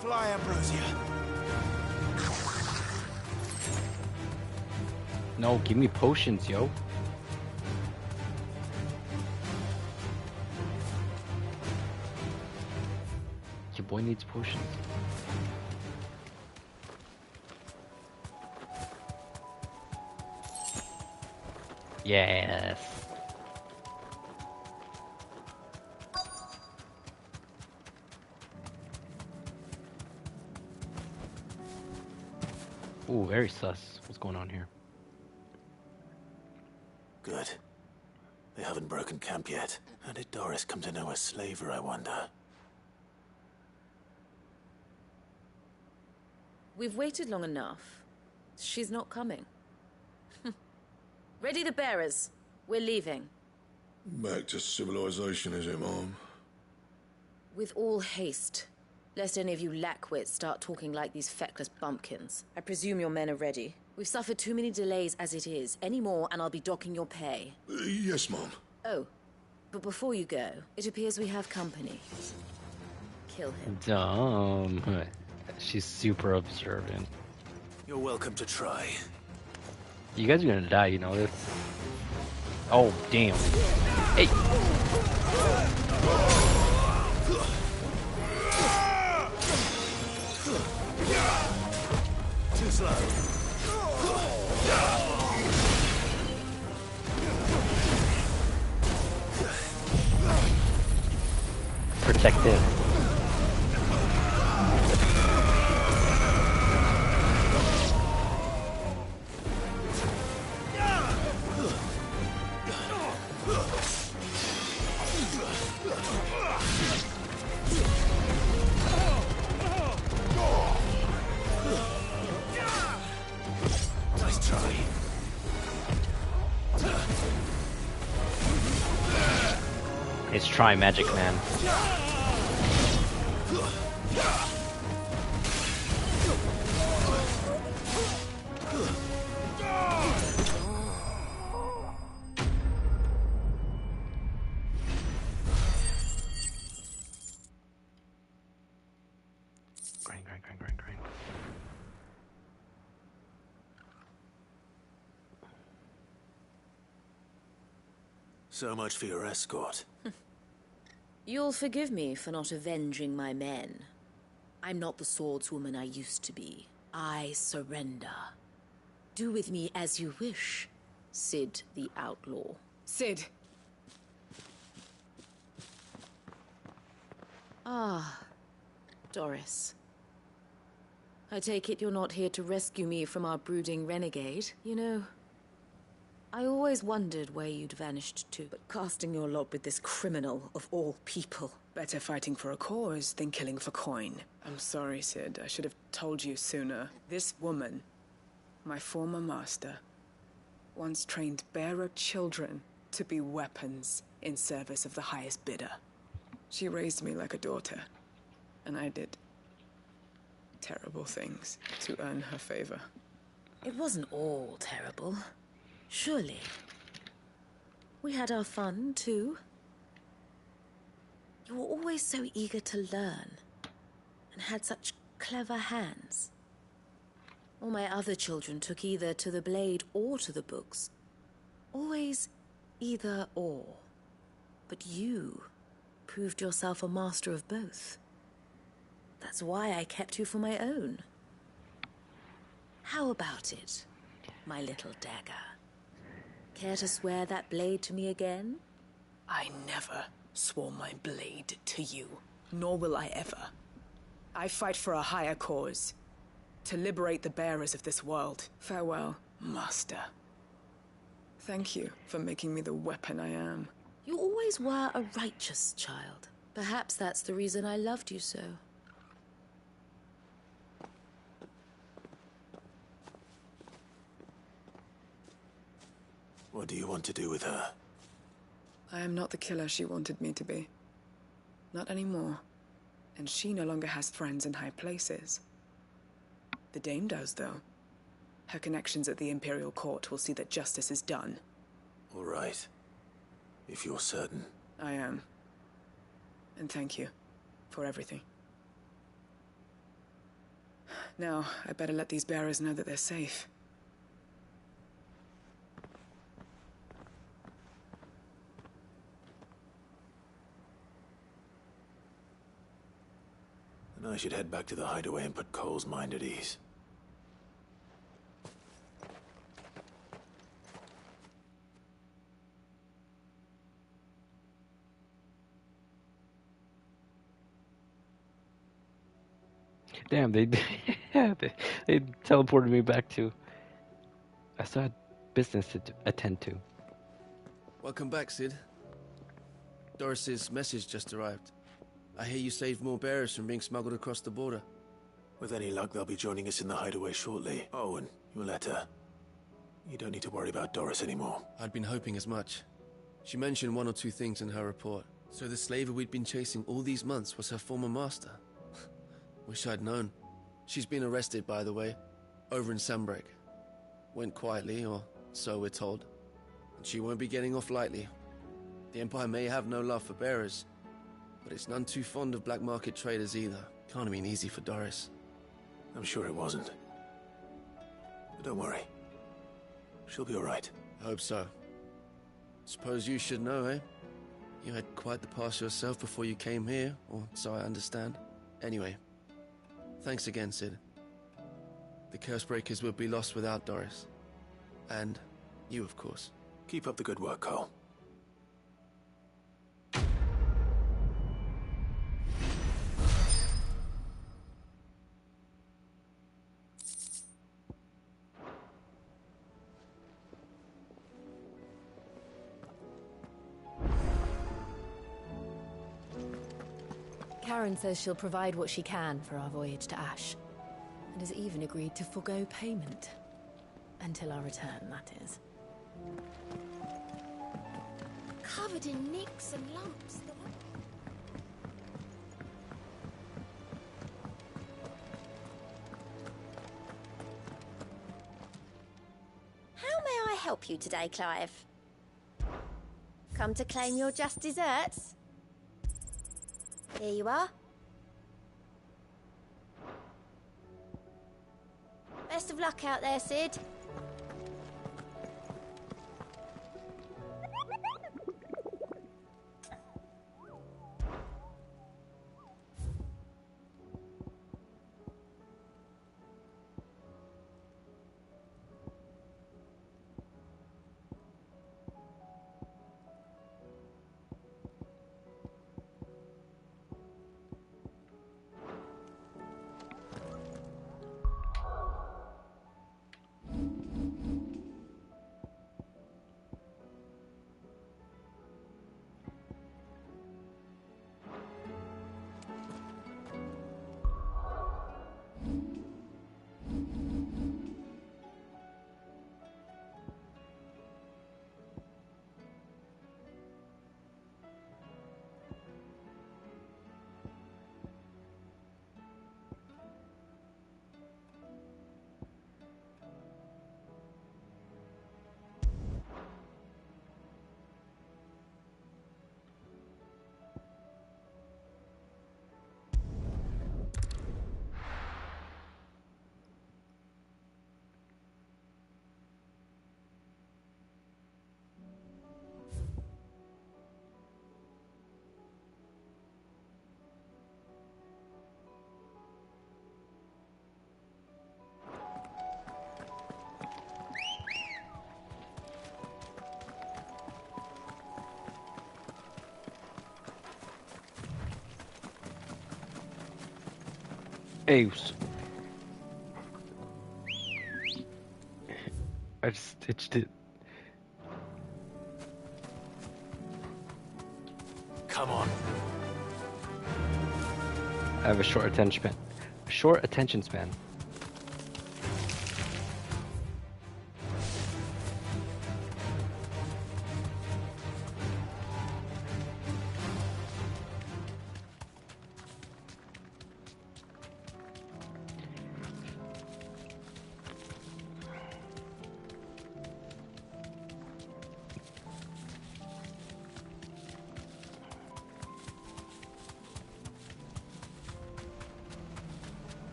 Fly, Ambrosia. No, give me potions, yo. Your boy needs potions. Yes. Ooh, very sus. What's going on here? Good. They haven't broken camp yet. How did Doris come to know a slaver, I wonder? We've waited long enough. She's not coming. Ready the bearers. We're leaving. Back to civilization, is it, Mom? With all haste. Lest any of you lackwits start talking like these feckless bumpkins. I presume your men are ready. We've suffered too many delays as it is. Any more and I'll be docking your pay. Yes, Mom. Oh, but before you go, it appears we have company. Kill him. Dumb. She's super observant. You're welcome to try. You guys are gonna die, you know this? Oh, damn. Hey! Too slow. Protective. It's Try Magic Man. Grind. So much for your escort. You'll forgive me for not avenging my men. I'm not the swordswoman I used to be. I surrender. Do with me as you wish, Sid the Outlaw. Sid! Ah, Doris. I take it you're not here to rescue me from our brooding renegade. You know, I always wondered where you'd vanished to, but casting your lot with this criminal of all people. Better fighting for a cause than killing for coin. I'm sorry, Sid. I should have told you sooner. This woman, my former master, once trained bearer children to be weapons in service of the highest bidder. She raised me like a daughter, and I did terrible things to earn her favor. It wasn't all terrible. Surely. We had our fun, too. You were always so eager to learn, and had such clever hands. All my other children took either to the blade or to the books. Always either or. But you proved yourself a master of both. That's why I kept you for my own. How about it, my little dagger? Care to swear that blade to me again? I never swore my blade to you, nor will I ever. I fight for a higher cause, to liberate the bearers of this world. Farewell, Master. Thank you for making me the weapon I am. You always were a righteous child. Perhaps that's the reason I loved you so. What do you want to do with her? I am not the killer she wanted me to be. Not anymore. And she no longer has friends in high places. The Dame does, though. Her connections at the Imperial Court will see that justice is done. All right. If you're certain. I am. And thank you for everything. Now, I better let these bearers know that they're safe. And I should head back to the hideaway and put Cole's mind at ease. Damn, they they teleported me back to. I still had business to attend to. Welcome back, Sid. Doris's message just arrived. I hear you saved more bearers from being smuggled across the border. With any luck, they'll be joining us in the hideaway shortly. Oh, and your letter. You don't need to worry about Doris anymore. I'd been hoping as much. She mentioned one or two things in her report. So the slaver we'd been chasing all these months was her former master. Wish I'd known. She's been arrested, by the way, over in Sambrek. Went quietly, or so we're told. And she won't be getting off lightly. The Empire may have no love for bearers, but it's none too fond of black market traders either. Can't have been easy for Doris. I'm sure it wasn't. But don't worry. She'll be all right. I hope so. Suppose you should know, eh? You had quite the past yourself before you came here, or so I understand. Anyway, thanks again, Sid. The Cursebreakers would be lost without Doris. And you, of course. Keep up the good work, Cole. Karen says she'll provide what she can for our voyage to Ash, and has even agreed to forgo payment. Until our return, that is. covered in nicks and lumps. How may I help you today, Clive? Come to claim your just desserts? Here you are. Best of luck out there, Sid. Ace. I just stitched it. Come on. I have a short attention span. Short attention span.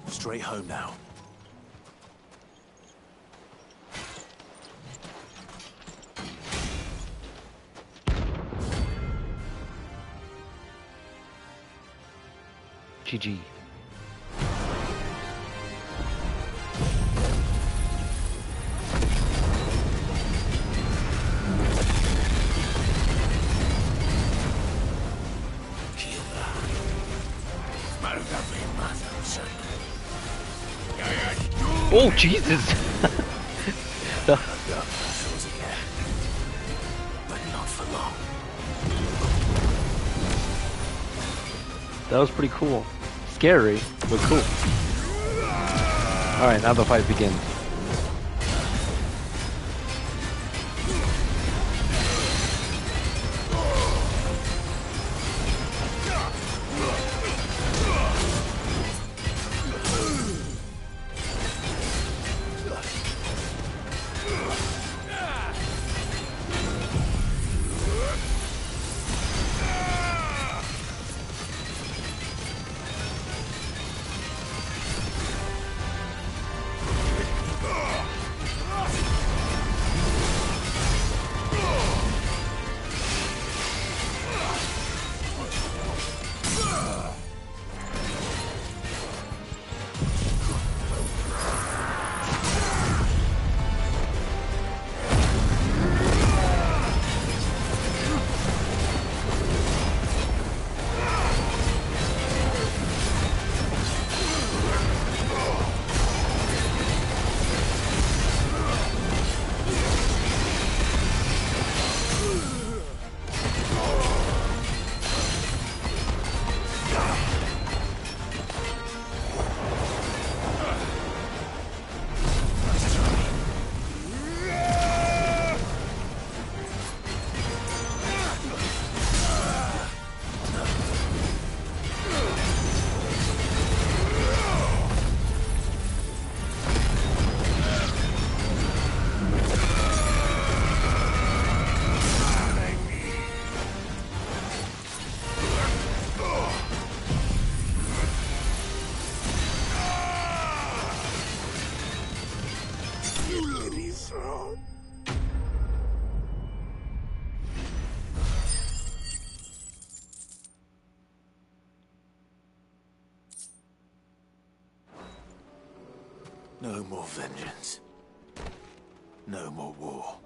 Straight home now. GG. Oh, Jesus! But not for long. That was pretty cool. Scary, but cool. Alright, now the fight begins. No more vengeance. No more war.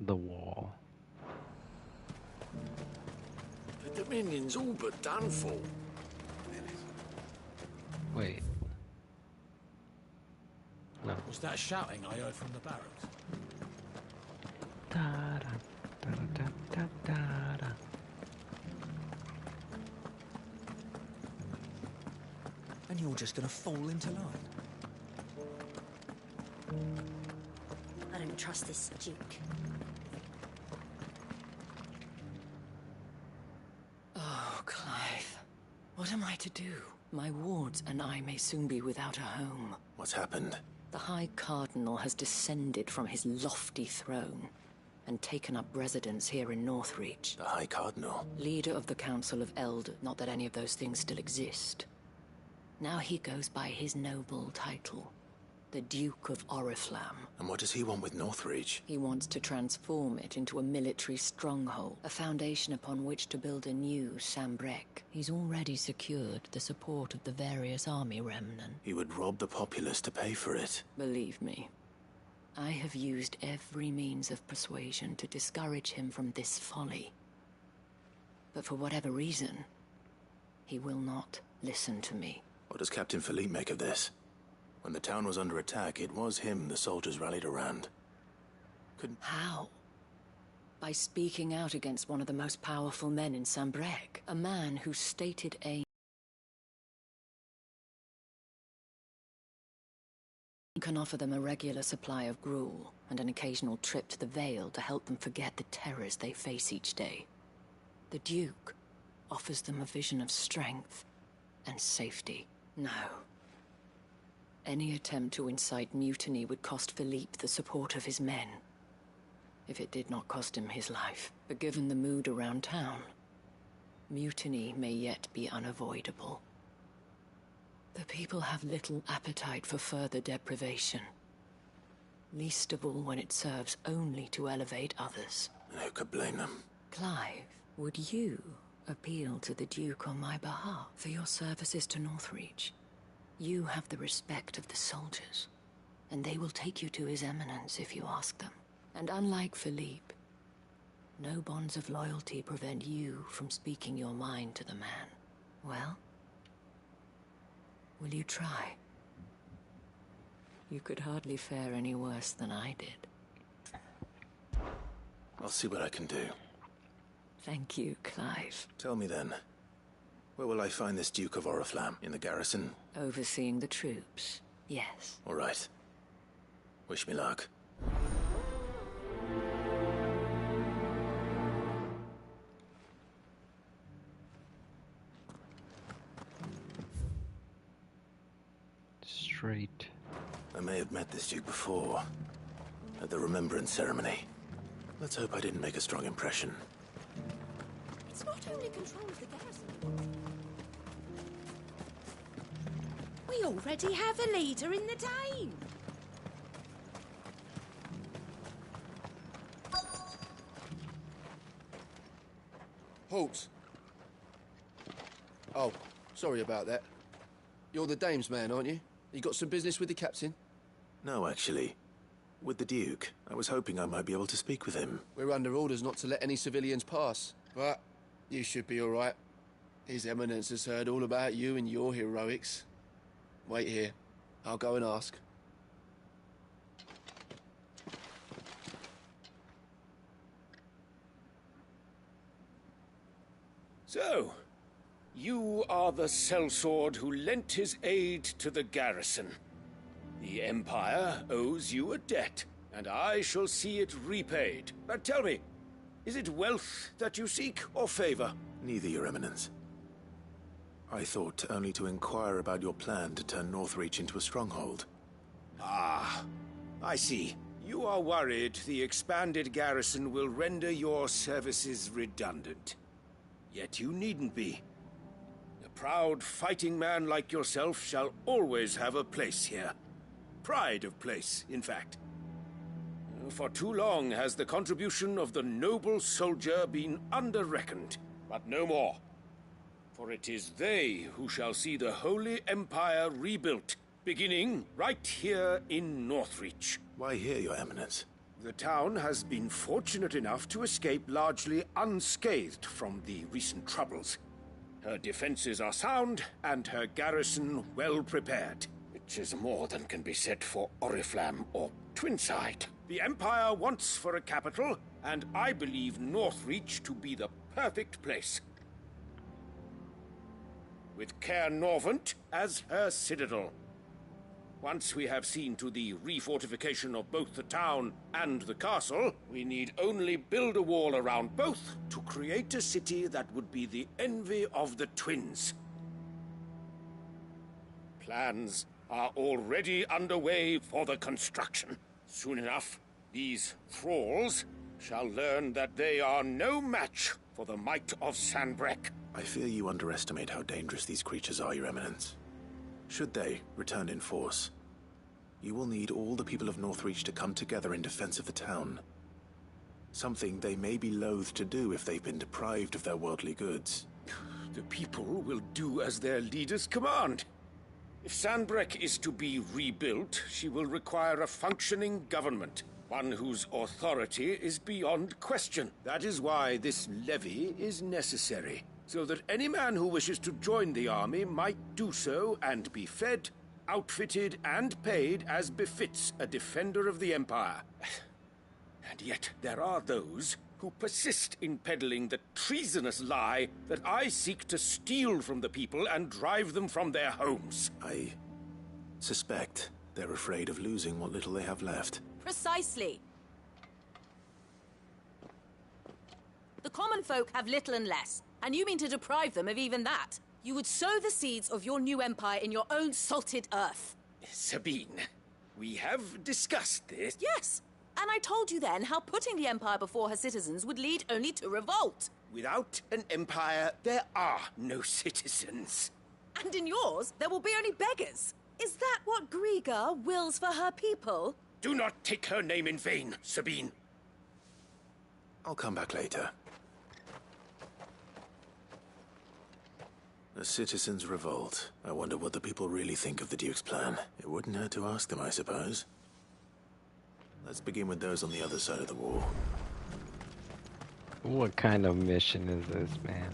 The wall. The Dominion's all but done for. Wait. No. Was that shouting I heard from the barracks? And you're just gonna fall into line. I don't trust this Duke. Oh, Clive. What am I to do? My wards and I may soon be without a home. What's happened? The High Cardinal has descended from his lofty throne and taken up residence here in Northreach. The High Cardinal? Leader of the Council of Eld, not that any of those things still exist. Now he goes by his noble title, the Duke of Oriflamme. And what does he want with Northreach? He wants to transform it into a military stronghold, a foundation upon which to build a new Sambrec. He's already secured the support of the various army remnant. He would rob the populace to pay for it. Believe me, I have used every means of persuasion to discourage him from this folly. But for whatever reason, he will not listen to me. What does Captain Philippe make of this? When the town was under attack, it was him the soldiers rallied around. How? By speaking out against one of the most powerful men in Sambrec, a man whose stated aim can offer them a regular supply of gruel and an occasional trip to the Vale to help them forget the terrors they face each day. The Duke offers them a vision of strength and safety. No. Any attempt to incite mutiny would cost Philippe the support of his men, if it did not cost him his life. But given the mood around town, mutiny may yet be unavoidable. The people have little appetite for further deprivation, least of all when it serves only to elevate others. Who could blame them? Clive, would you appeal to the Duke on my behalf for your services to Northreach? You have the respect of the soldiers, and they will take you to His Eminence if you ask them. And unlike Philippe, no bonds of loyalty prevent you from speaking your mind to the man. Well, will you try? You could hardly fare any worse than I did. I'll see what I can do. Thank you, Clive. Tell me then, where will I find this Duke of Oriflamme? In the garrison? Overseeing the troops, yes. All right. Wish me luck. Straight. I may have met this Duke before, at the Remembrance Ceremony. Let's hope I didn't make a strong impression. It's not only control of the garrison. We already have a leader in the Dane. Halt! Oh, sorry about that. You're the dame's man, aren't you? You got some business with the captain? No, actually. With the Duke. I was hoping I might be able to speak with him. We're under orders not to let any civilians pass. But you should be all right. His Eminence has heard all about you and your heroics. Wait here. I'll go and ask. So, you are the sellsword who lent his aid to the garrison. The Empire owes you a debt, and I shall see it repaid. But tell me, Is it wealth that you seek, or favor? Neither, Your Eminence. I thought only to inquire about your plan to turn Northreach into a stronghold. Ah, I see. You are worried the expanded garrison will render your services redundant. Yet you needn't be. A proud fighting man like yourself shall always have a place here. Pride of place, in fact. For too long has the contribution of the noble soldier been under-reckoned, but no more. For it is they who shall see the Holy Empire rebuilt, beginning right here in Northreach. Why here, Your Eminence? The town has been fortunate enough to escape largely unscathed from the recent troubles. Her defenses are sound, and her garrison well prepared, which is more than can be said for Oriflamme or Twinside. The Empire wants for a capital, and I believe Northreach to be the perfect place. With Caer Norvent as her citadel. Once we have seen to the refortification of both the town and the castle, we need only build a wall around both to create a city that would be the envy of the twins. Plans are already underway for the construction. Soon enough, these thralls shall learn that they are no match for the might of Sanbreque. I fear you underestimate how dangerous these creatures are, Your Eminence. Should they return in force, you will need all the people of Northreach to come together in defense of the town. Something they may be loath to do if they've been deprived of their worldly goods. The people will do as their leaders command. If Sanbreque is to be rebuilt, she will require a functioning government, one whose authority is beyond question. That is why this levy is necessary, so that any man who wishes to join the army might do so and be fed, outfitted, and paid as befits a defender of the Empire. And yet there are those who persist in peddling the treasonous lie that I seek to steal from the people and drive them from their homes. I suspect they're afraid of losing what little they have left. Precisely. The common folk have little and less, and you mean to deprive them of even that. You would sow the seeds of your new empire in your own salted earth. Sabine, we have discussed this. Yes, and I told you then how putting the empire before her citizens would lead only to revolt. Without an empire, there are no citizens. And in yours, there will be only beggars. Is that what Griga wills for her people? Do not take her name in vain, Sabine. I'll come back later. A citizens' revolt. I wonder what the people really think of the Duke's plan. It wouldn't hurt to ask them, I suppose. Let's begin with those on the other side of the wall. What kind of mission is this, man?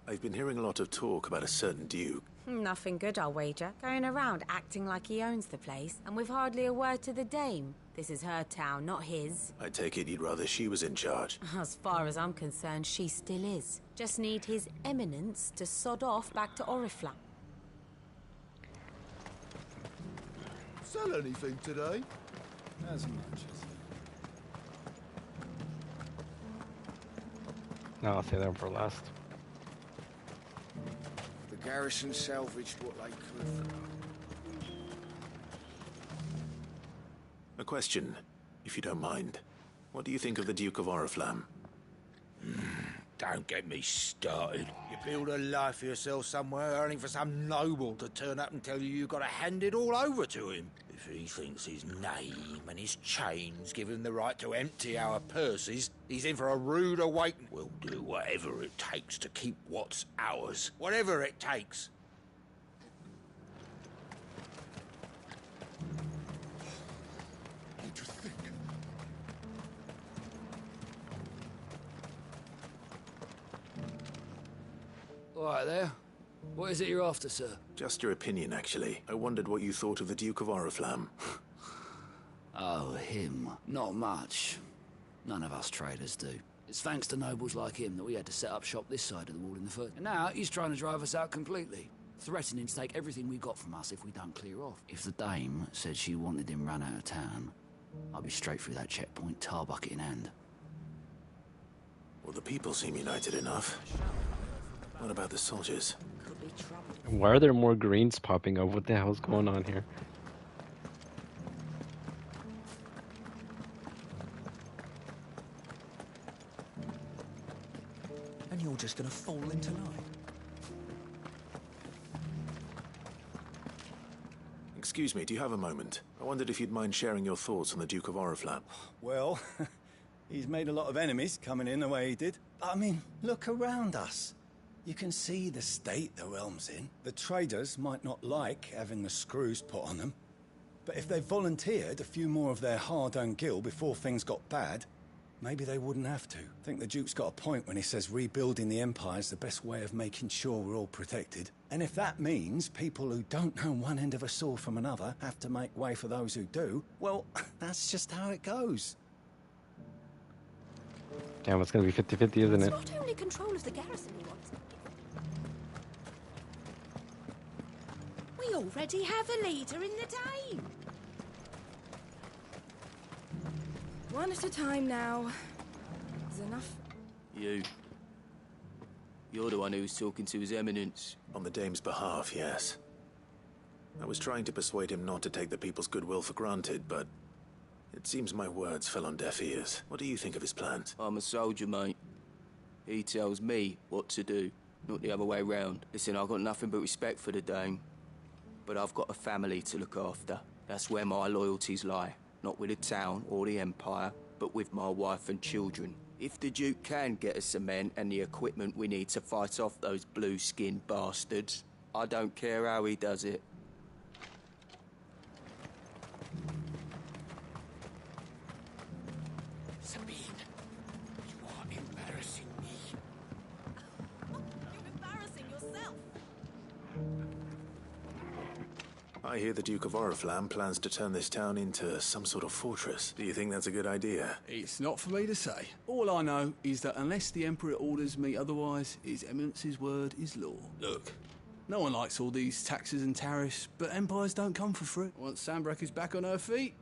I've been hearing a lot of talk about a certain Duke. Nothing good, I'll wager. Going around acting like he owns the place, and with hardly a word to the dame. This is her town, not his. I take it you'd rather she was in charge. As far as I'm concerned, she still is. Just need his eminence to sod off back to Oriflamme. Sell anything today? As much as... No, I'll save them for last. The garrison salvaged what they could. A question, if you don't mind. What do you think of the Duke of Oriflamme? Don't get me started. You build a life for yourself somewhere, earning for some noble to turn up and tell you you've got to hand it all over to him. If he thinks his name and his chains give him the right to empty our purses, he's in for a rude awakening. We'll do whatever it takes to keep what's ours. Whatever it takes. What do you think? All right there. What is it you're after, sir? Just your opinion, actually. I wondered what you thought of the Duke of Oriflamme. Oh, him. Not much. None of us traders do. It's thanks to nobles like him that we had to set up shop this side of the wall in the first. And now he's trying to drive us out completely, threatening to take everything we got from us if we don't clear off. If the dame said she wanted him run out of town, I'd be straight through that checkpoint, tar bucket in hand. Well, the people seem united enough. What about the soldiers? Why are there more greens popping up? What the hell's going on here? And you're just gonna fall into line. Excuse me, do you have a moment? I wondered if you'd mind sharing your thoughts on the Duke of Oriflamme. Well, he's made a lot of enemies coming in the way he did. I mean, look around us. You can see the state the realm's in. The traders might not like having the screws put on them, but if they volunteered a few more of their hard-earned gil before things got bad, maybe they wouldn't have to. I think the Duke's got a point when he says rebuilding the Empire's the best way of making sure we're all protected. And if that means people who don't know one end of a sword from another have to make way for those who do, well, that's just how it goes. Damn, it's gonna be 50-50, isn't it? It's not only control of the garrison he wants. We already have a leader in the Dame. One at a time now. Is enough? You're the one who was talking to His Eminence. On the Dame's behalf, yes. I was trying to persuade him not to take the people's goodwill for granted, but it seems my words fell on deaf ears. What do you think of his plans? I'm a soldier, mate. He tells me what to do, not the other way round. Listen, I've got nothing but respect for the Dame, but I've got a family to look after. That's where my loyalties lie. Not with the town or the Empire, but with my wife and children. If the Duke can get us the men and the equipment we need to fight off those blue-skinned bastards, I don't care how he does it. Sabine, you are embarrassing me. You're embarrassing yourself. I hear the Duke of Oriflamme plans to turn this town into some sort of fortress. Do you think that's a good idea? It's not for me to say. All I know is that unless the Emperor orders me otherwise, His Eminence's word is law. Look, no one likes all these taxes and tariffs, but empires don't come for free. Once Sanbreque is back on her feet,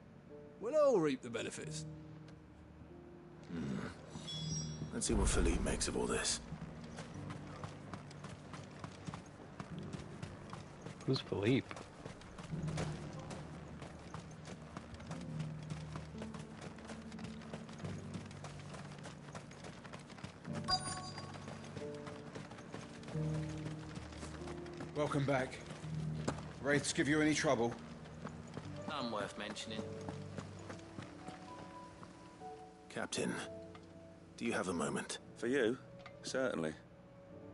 we'll all reap the benefits. Let's see what Philippe makes of all this. Who's Philippe? Welcome back. Wraiths give you any trouble? None worth mentioning. Captain, do you have a moment? For you? Certainly.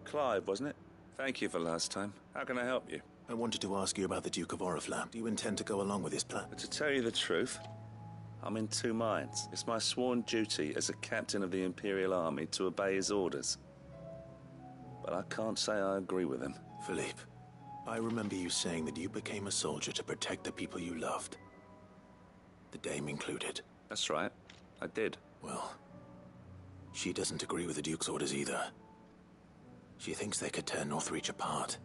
Clive, wasn't it? Thank you for last time. How can I help you? I wanted to ask you about the Duke of Oriflamme. Do you intend to go along with his plan? But to tell you the truth, I'm in two minds. It's my sworn duty as a captain of the Imperial Army to obey his orders. But I can't say I agree with him. Philippe, I remember you saying that you became a soldier to protect the people you loved. The Dame included. That's right. I did. Well, she doesn't agree with the Duke's orders either. She thinks they could tear Northreach apart.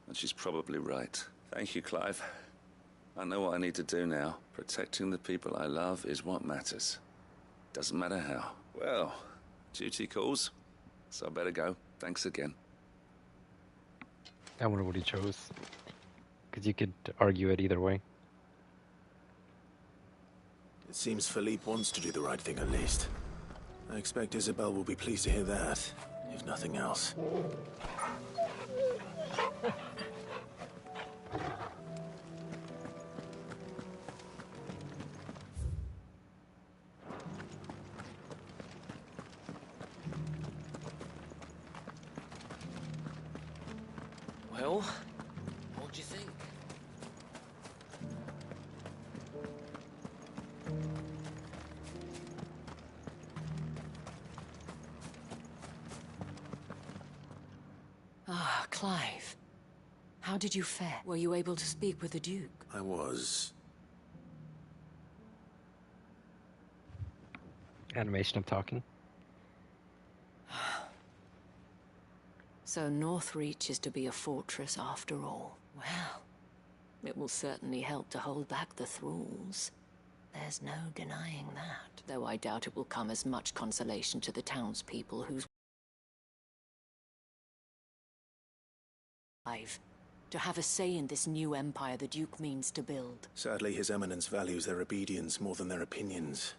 And she's probably right. Thank you, Clive. I know what I need to do now. Protecting the people I love is what matters. Doesn't matter how. Well, duty calls, so I better go. Thanks again. I wonder what he chose. Because you could argue it either way. It seems Philippe wants to do the right thing at least. I expect Isabel will be pleased to hear that, if nothing else. Well, what do you think? Ah, Clive. How did you fare? Were you able to speak with the Duke? I was... Animation of talking. So Northreach is to be a fortress after all. Well, it will certainly help to hold back the thralls. There's no denying that. Though I doubt it will come as much consolation to the townspeople whose life to have a say in this new empire the Duke means to build. Sadly, His Eminence values their obedience more than their opinions,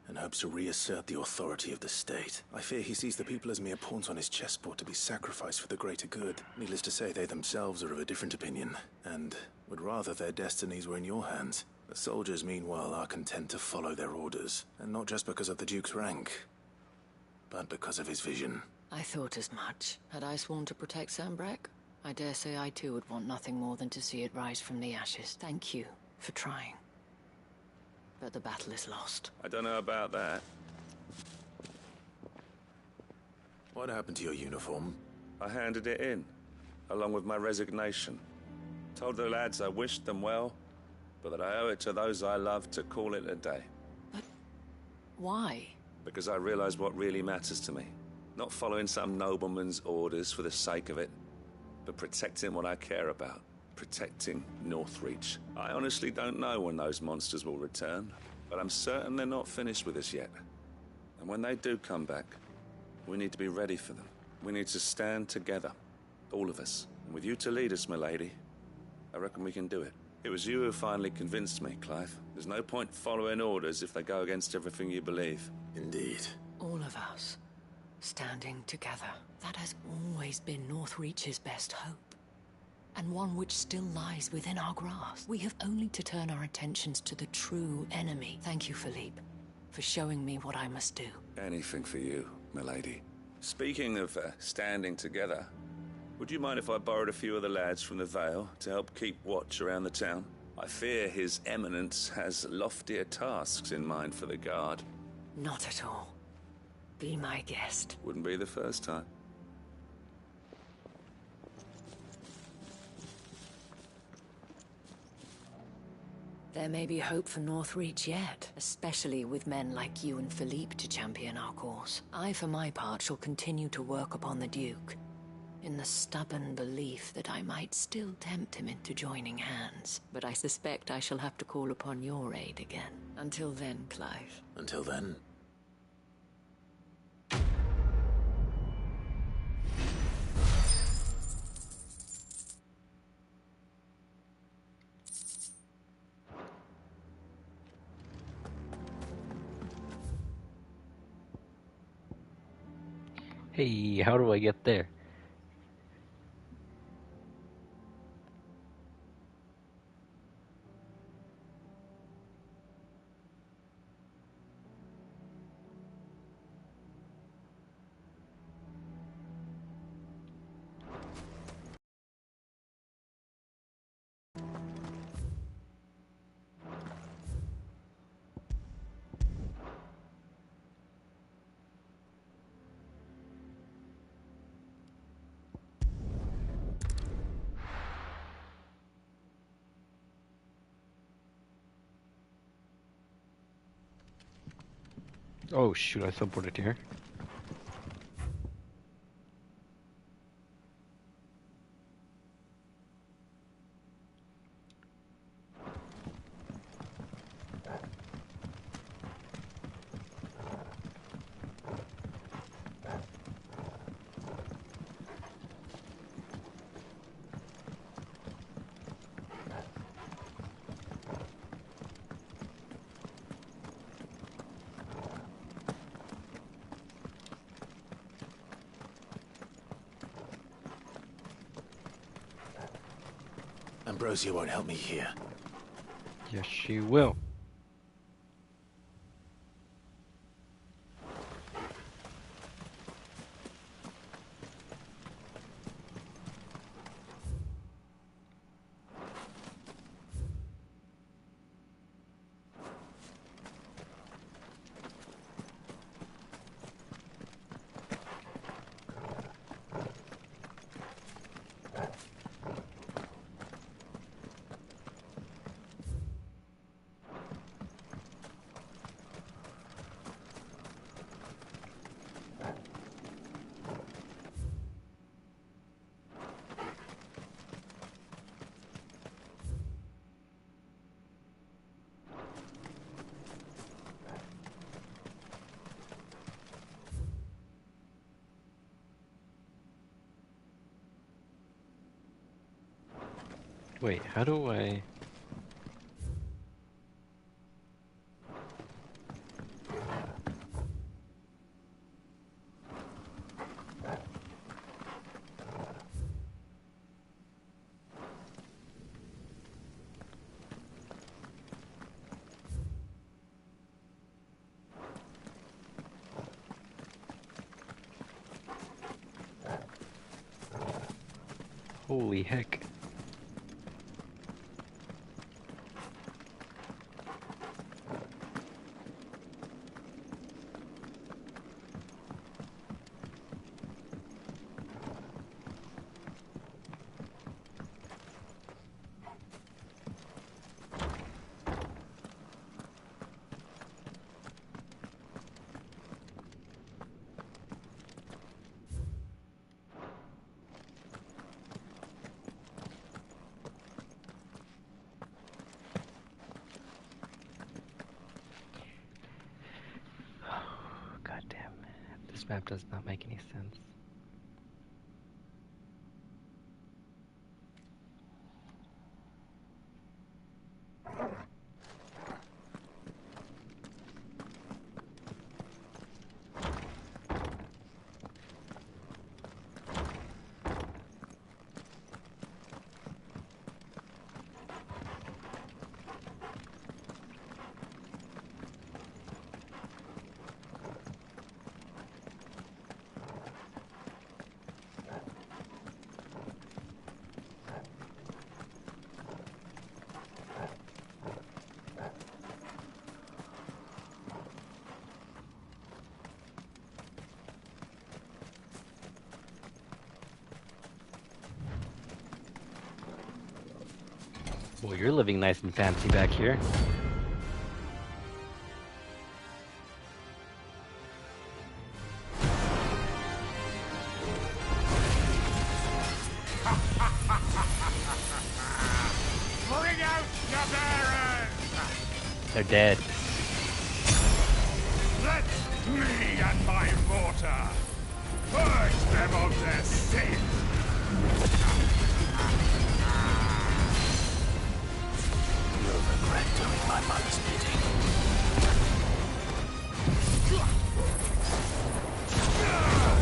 and hopes to reassert the authority of the state. I fear he sees the people as mere pawns on his chessboard to be sacrificed for the greater good. Needless to say, they themselves are of a different opinion, and would rather their destinies were in your hands. The soldiers, meanwhile, are content to follow their orders, and not just because of the Duke's rank, but because of his vision. I thought as much. Had I sworn to protect Sanbreque, I dare say I too would want nothing more than to see it rise from the ashes. Thank you for trying. But the battle is lost. I don't know about that. What happened to your uniform? I handed it in, along with my resignation. Told the lads I wished them well, but that I owe it to those I love to call it a day. But why? Because I realize what really matters to me. Not following some nobleman's orders for the sake of it, but protecting what I care about. Protecting Northreach. I honestly don't know when those monsters will return, but I'm certain they're not finished with us yet. And when they do come back, we need to be ready for them. We need to stand together, all of us. And with you to lead us, milady, I reckon we can do it. It was you who finally convinced me, Clive. There's no point following orders if they go against everything you believe. Indeed. All of us, standing together. That has always been Northreach's best hope. And one which still lies within our grasp. We have only to turn our attentions to the true enemy. Thank you, Philippe, for showing me what I must do. Anything for you, milady. Speaking of standing together, would you mind if I borrowed a few of the lads from the Vale to help keep watch around the town? I fear His Eminence has loftier tasks in mind for the guard. Not at all. Be my guest. Wouldn't be the first time. There may be hope for Northreach yet, especially with men like you and Philippe to champion our cause. I, for my part, shall continue to work upon the Duke, in the stubborn belief that I might still tempt him into joining hands. But I suspect I shall have to call upon your aid again. Until then, Clive. Until then? Hey, how do I get there? Oh shoot, I teleported here. Ambrosia won't help me here. Yes, she will. Wait, how do I... Holy heck. God damn. This map does not make any sense. Well, you're living nice and fancy back here. Bring out your bearers! They're dead. Let me and my mortar purge them of their sin! You'll regret doing my mother's bidding.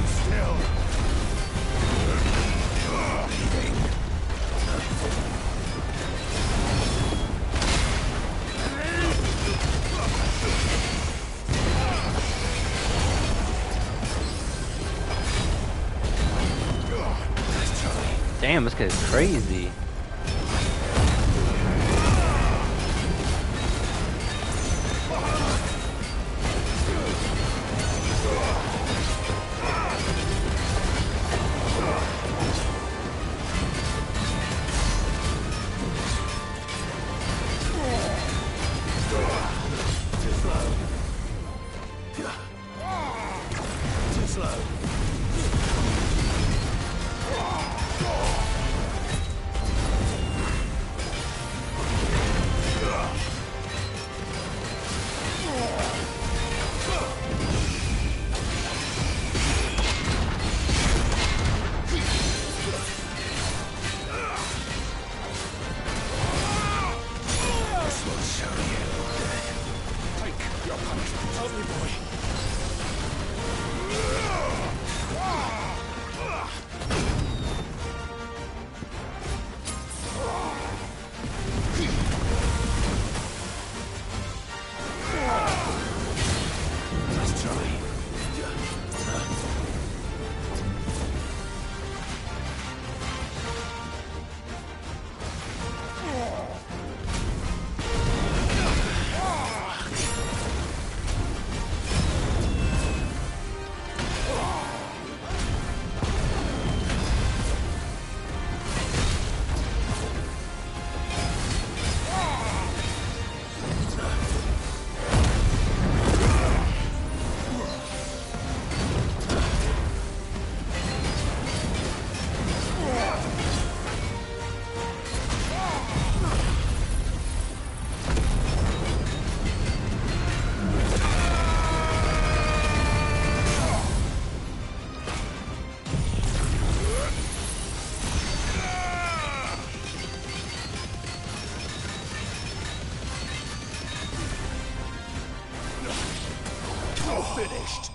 Still. Damn, this guy's crazy. Too slow. This will show you. Take your punishment. Help me, boy. Let's try. You're finished.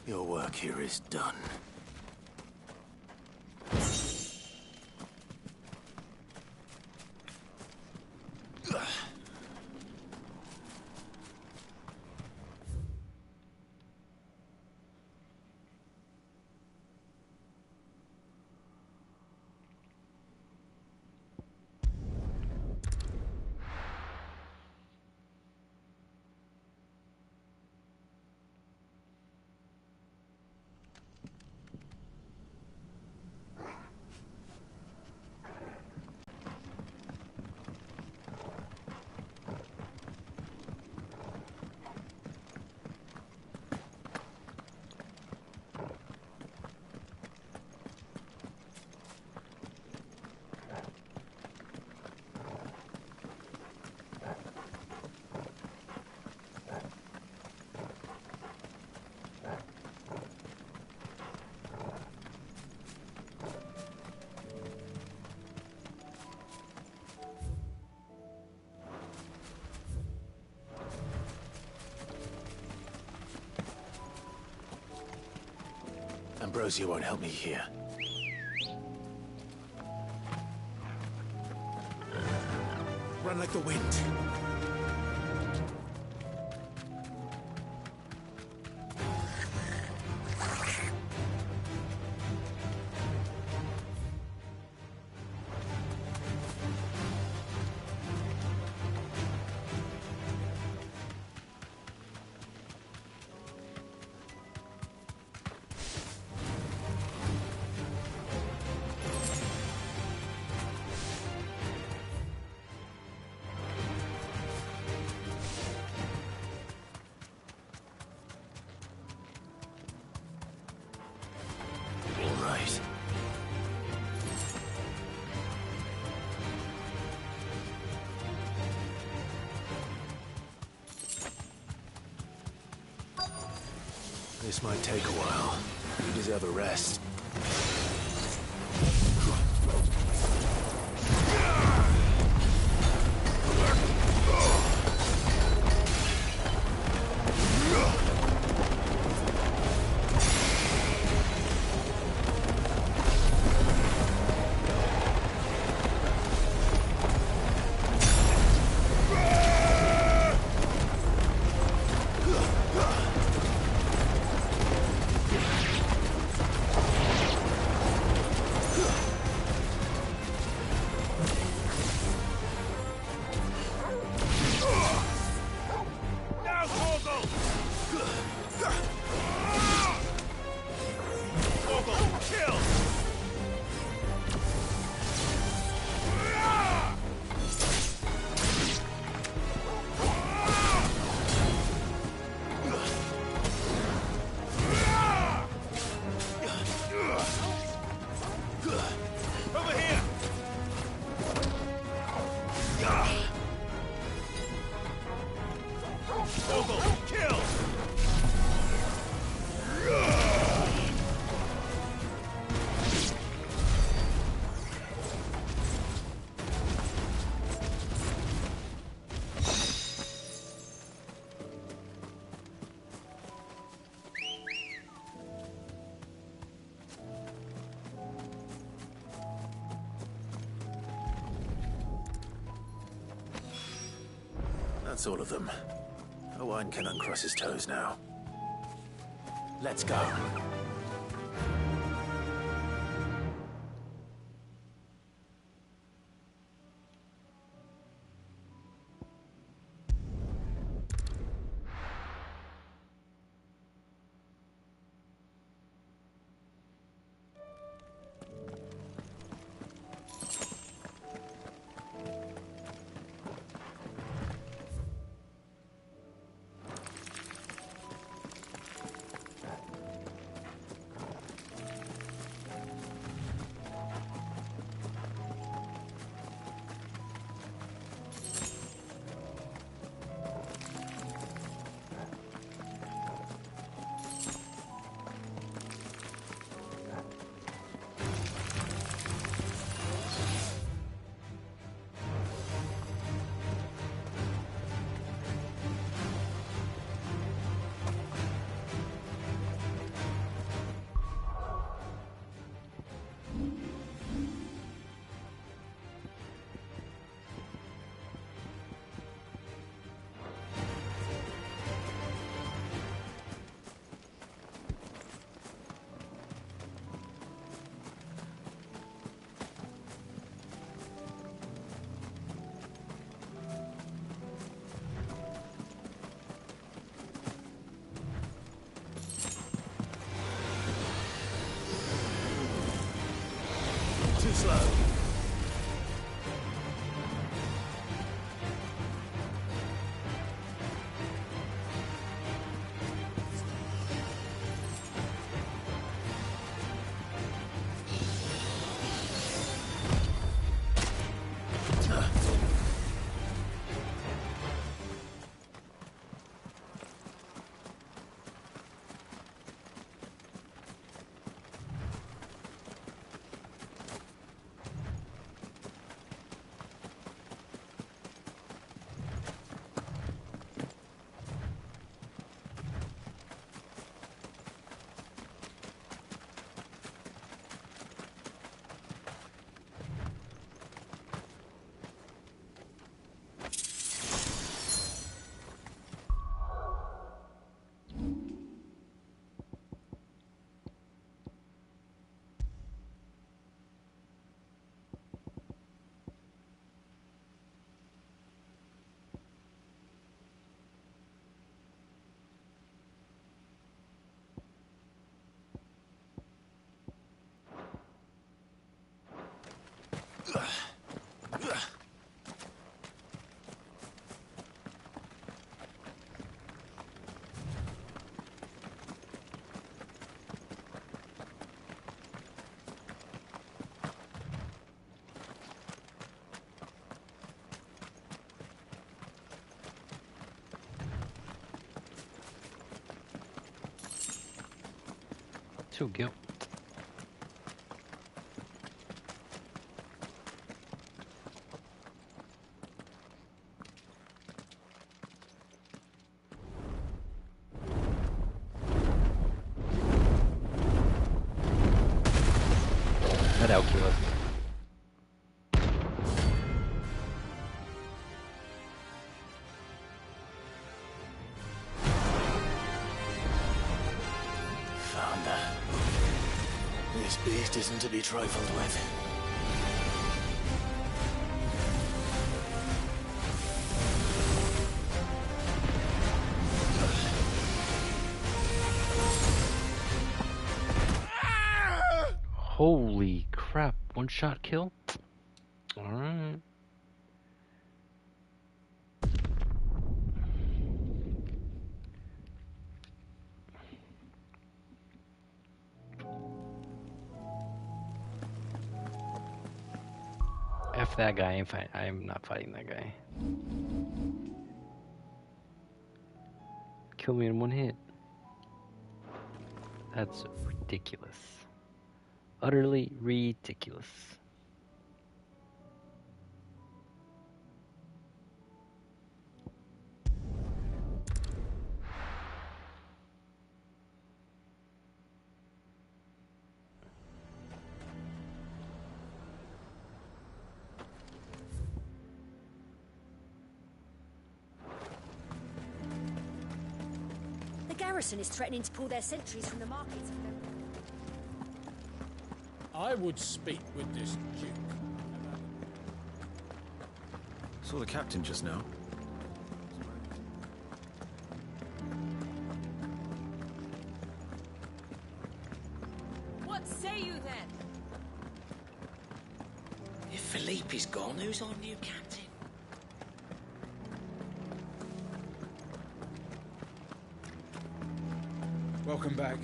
Your work here is done. Ambrosia won't help me here. Run like the wind. This might take a while. You deserve a rest. That's all of them. Owain can uncross his toes now. Let's go. Two guilt. That outkill us. This beast isn't to be trifled with. Holy crap, one shot kill? Alright. F that guy, I am not fighting that guy. Kill me in one hit. That's ridiculous. Utterly ridiculous. The garrison is threatening to pull their sentries from the markets. I would speak with this duke. Saw the captain just now. What say you then? If Philippe is gone, who's our new captain? Welcome back.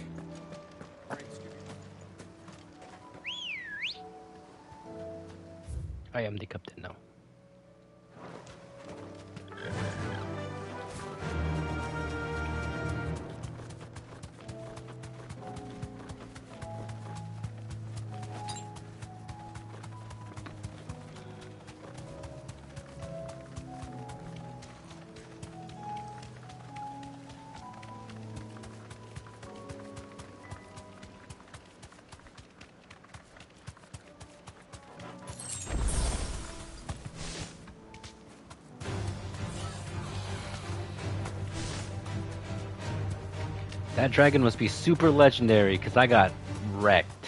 I am the captain now. That dragon must be super legendary because I got wrecked.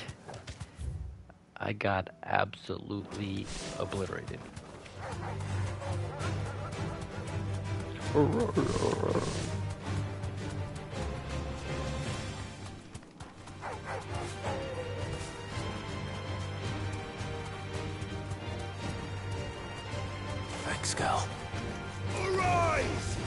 I got absolutely obliterated. Thanks, Gal. Arise!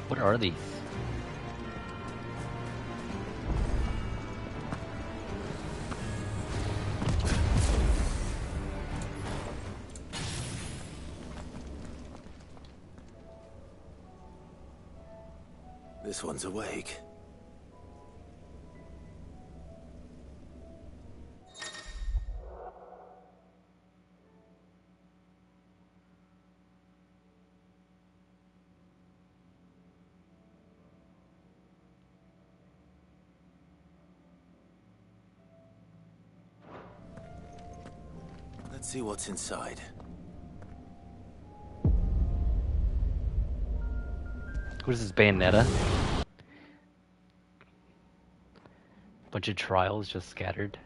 What are these? This one's awake. Let's see what's inside. What is this, Bayonetta? Bunch of trials just scattered.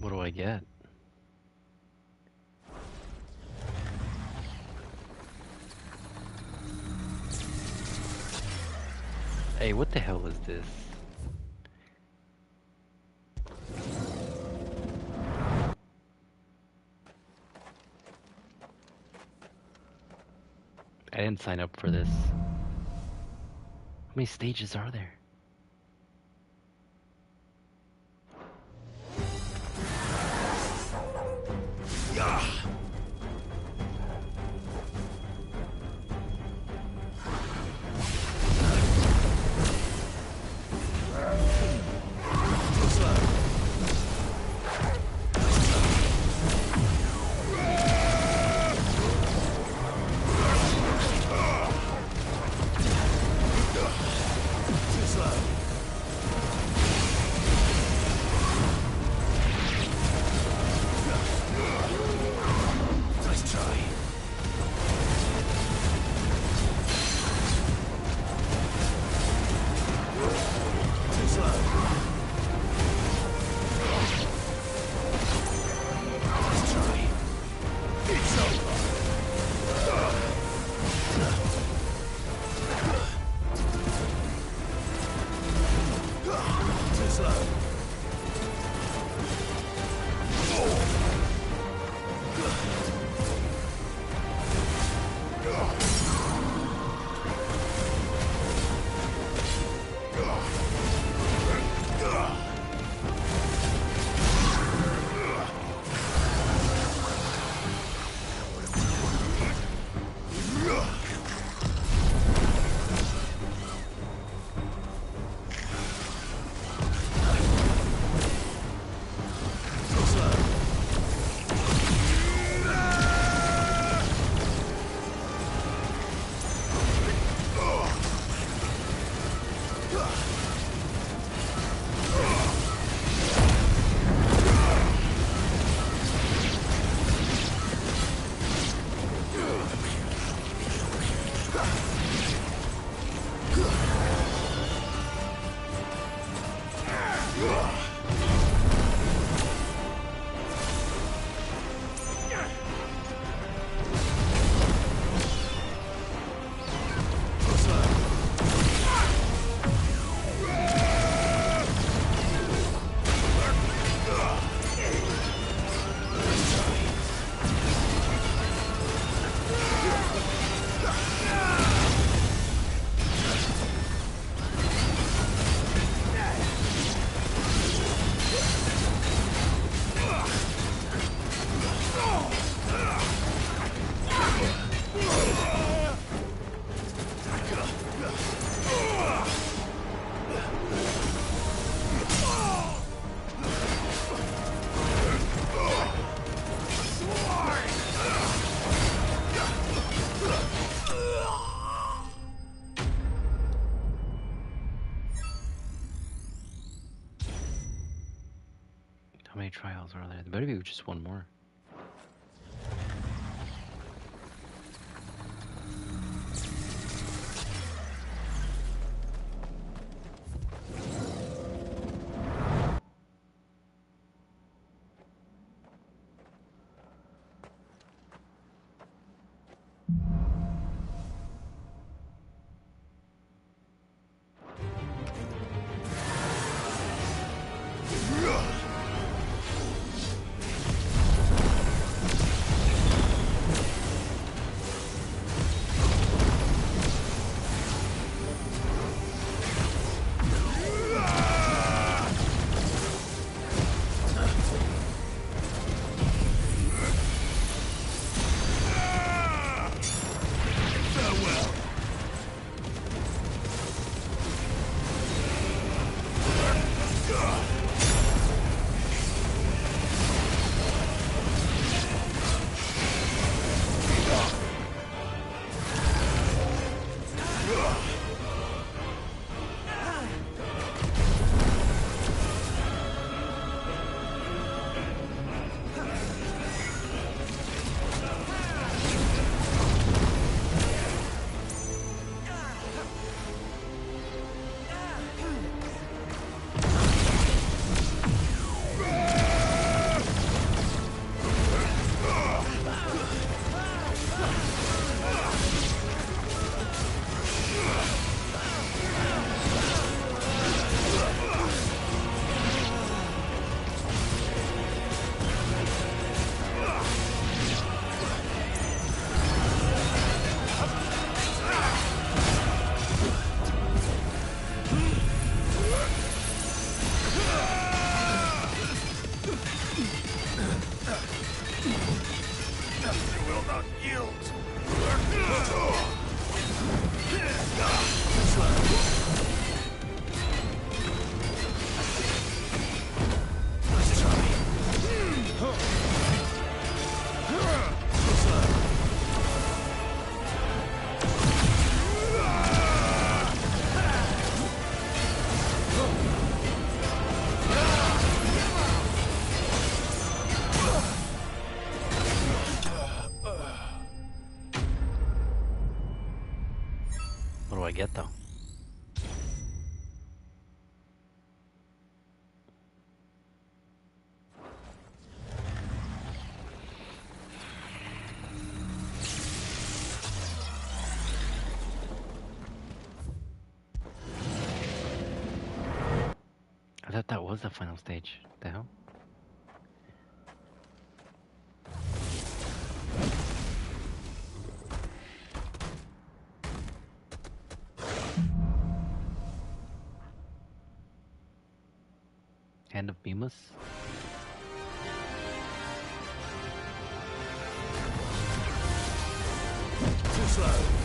What do I get? Hey, what the hell is this? I didn't sign up for this. How many stages are there? Too slow. How many trials are there? There better be just one more. What do I get though? I thought that was the final stage. The hell? Hand of Bemus. Too slow.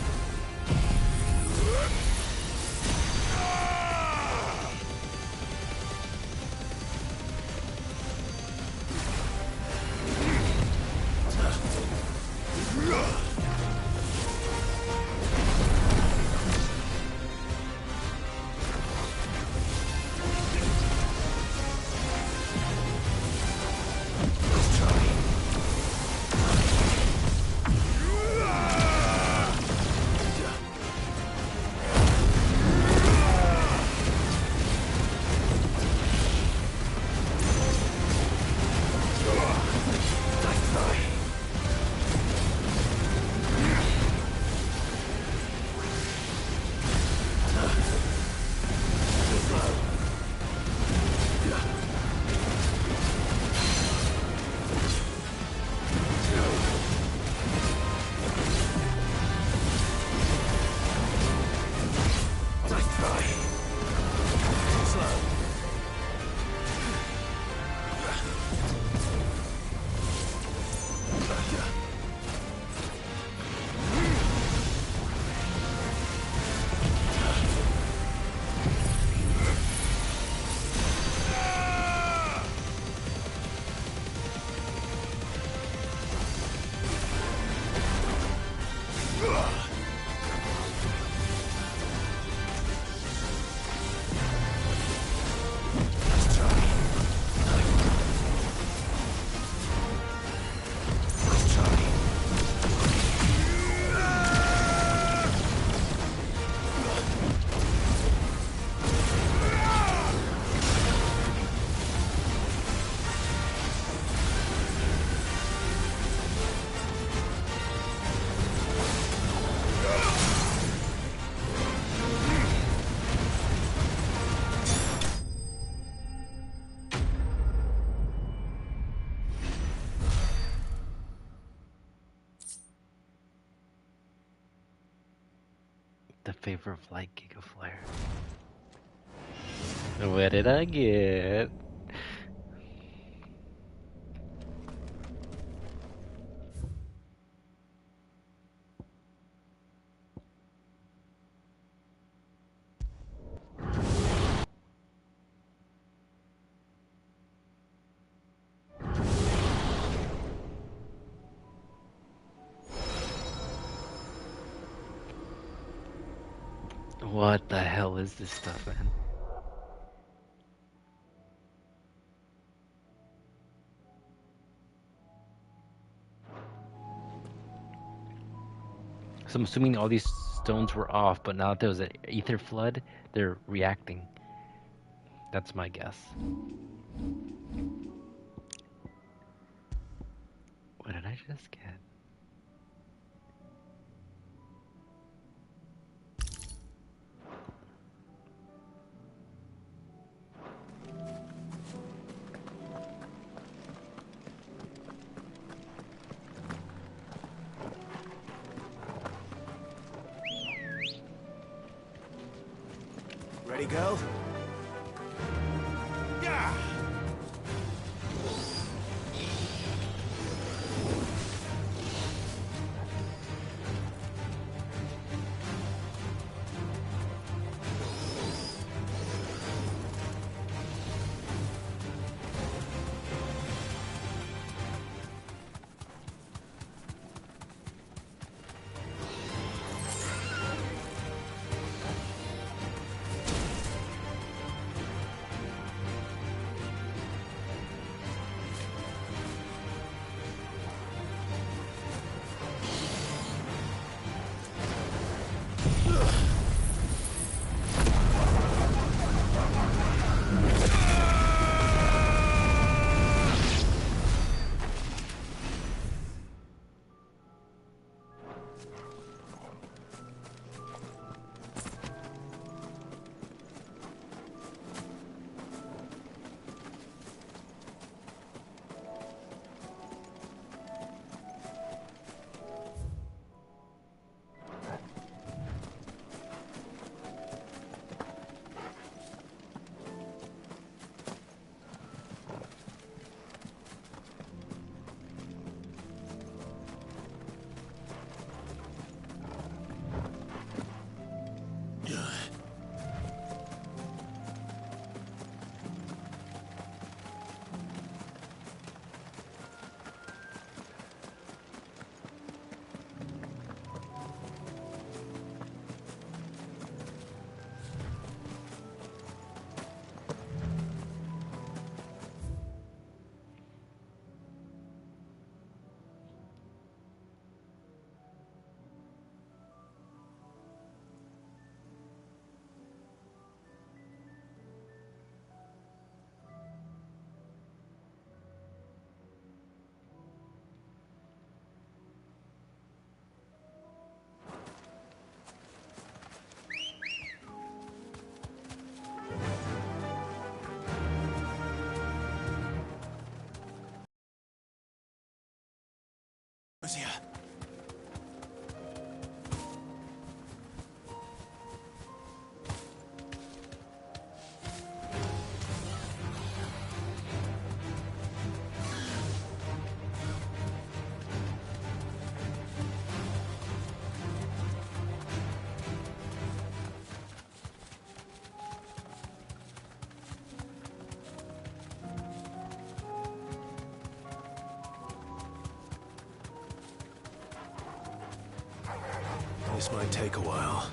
the favor of light, Giga Flare. What did I get? What the hell is this stuff, man? So I'm assuming all these stones were off, but now that there was an ether flood, they're reacting. That's my guess. What did I just get? Ready, girl? Yeah! Who's here? This might take a while.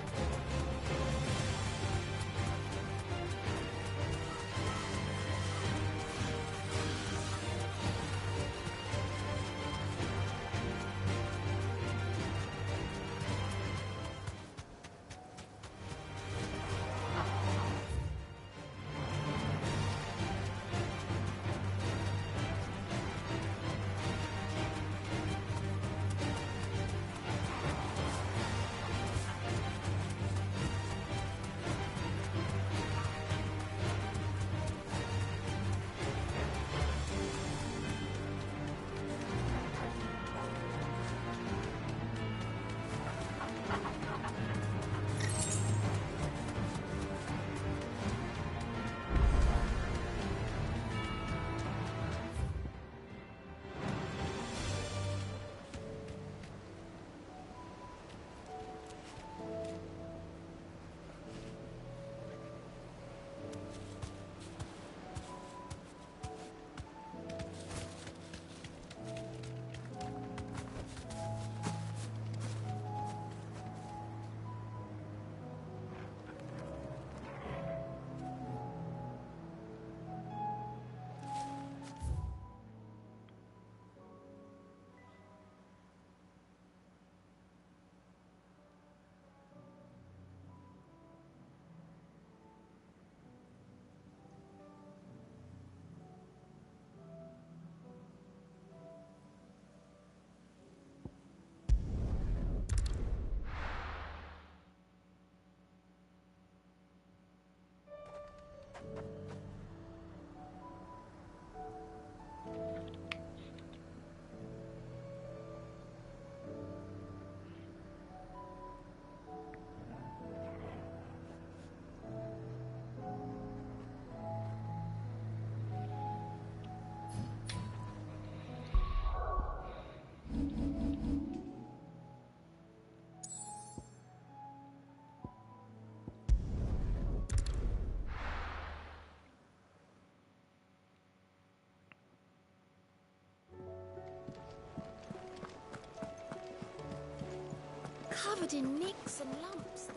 covered in nicks and lumps.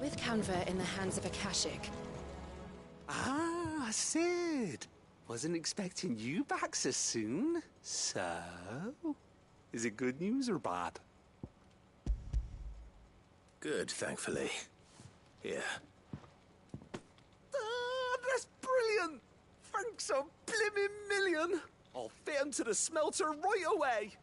With Canva in the hands of Akashic. Ah, Sid. Wasn't expecting you back so soon. So, is it good news or bad? Good, thankfully. Here. Ah, that's brilliant! Thanks a blimmin' million! I'll fit 'em to the smelter right away!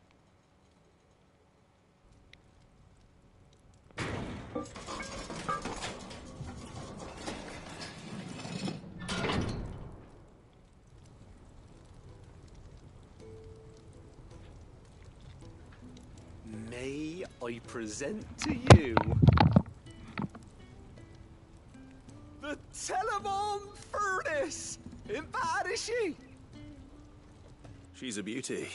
May I present to you the Telemon Furnace! Ain't bad, is she? She's a beauty.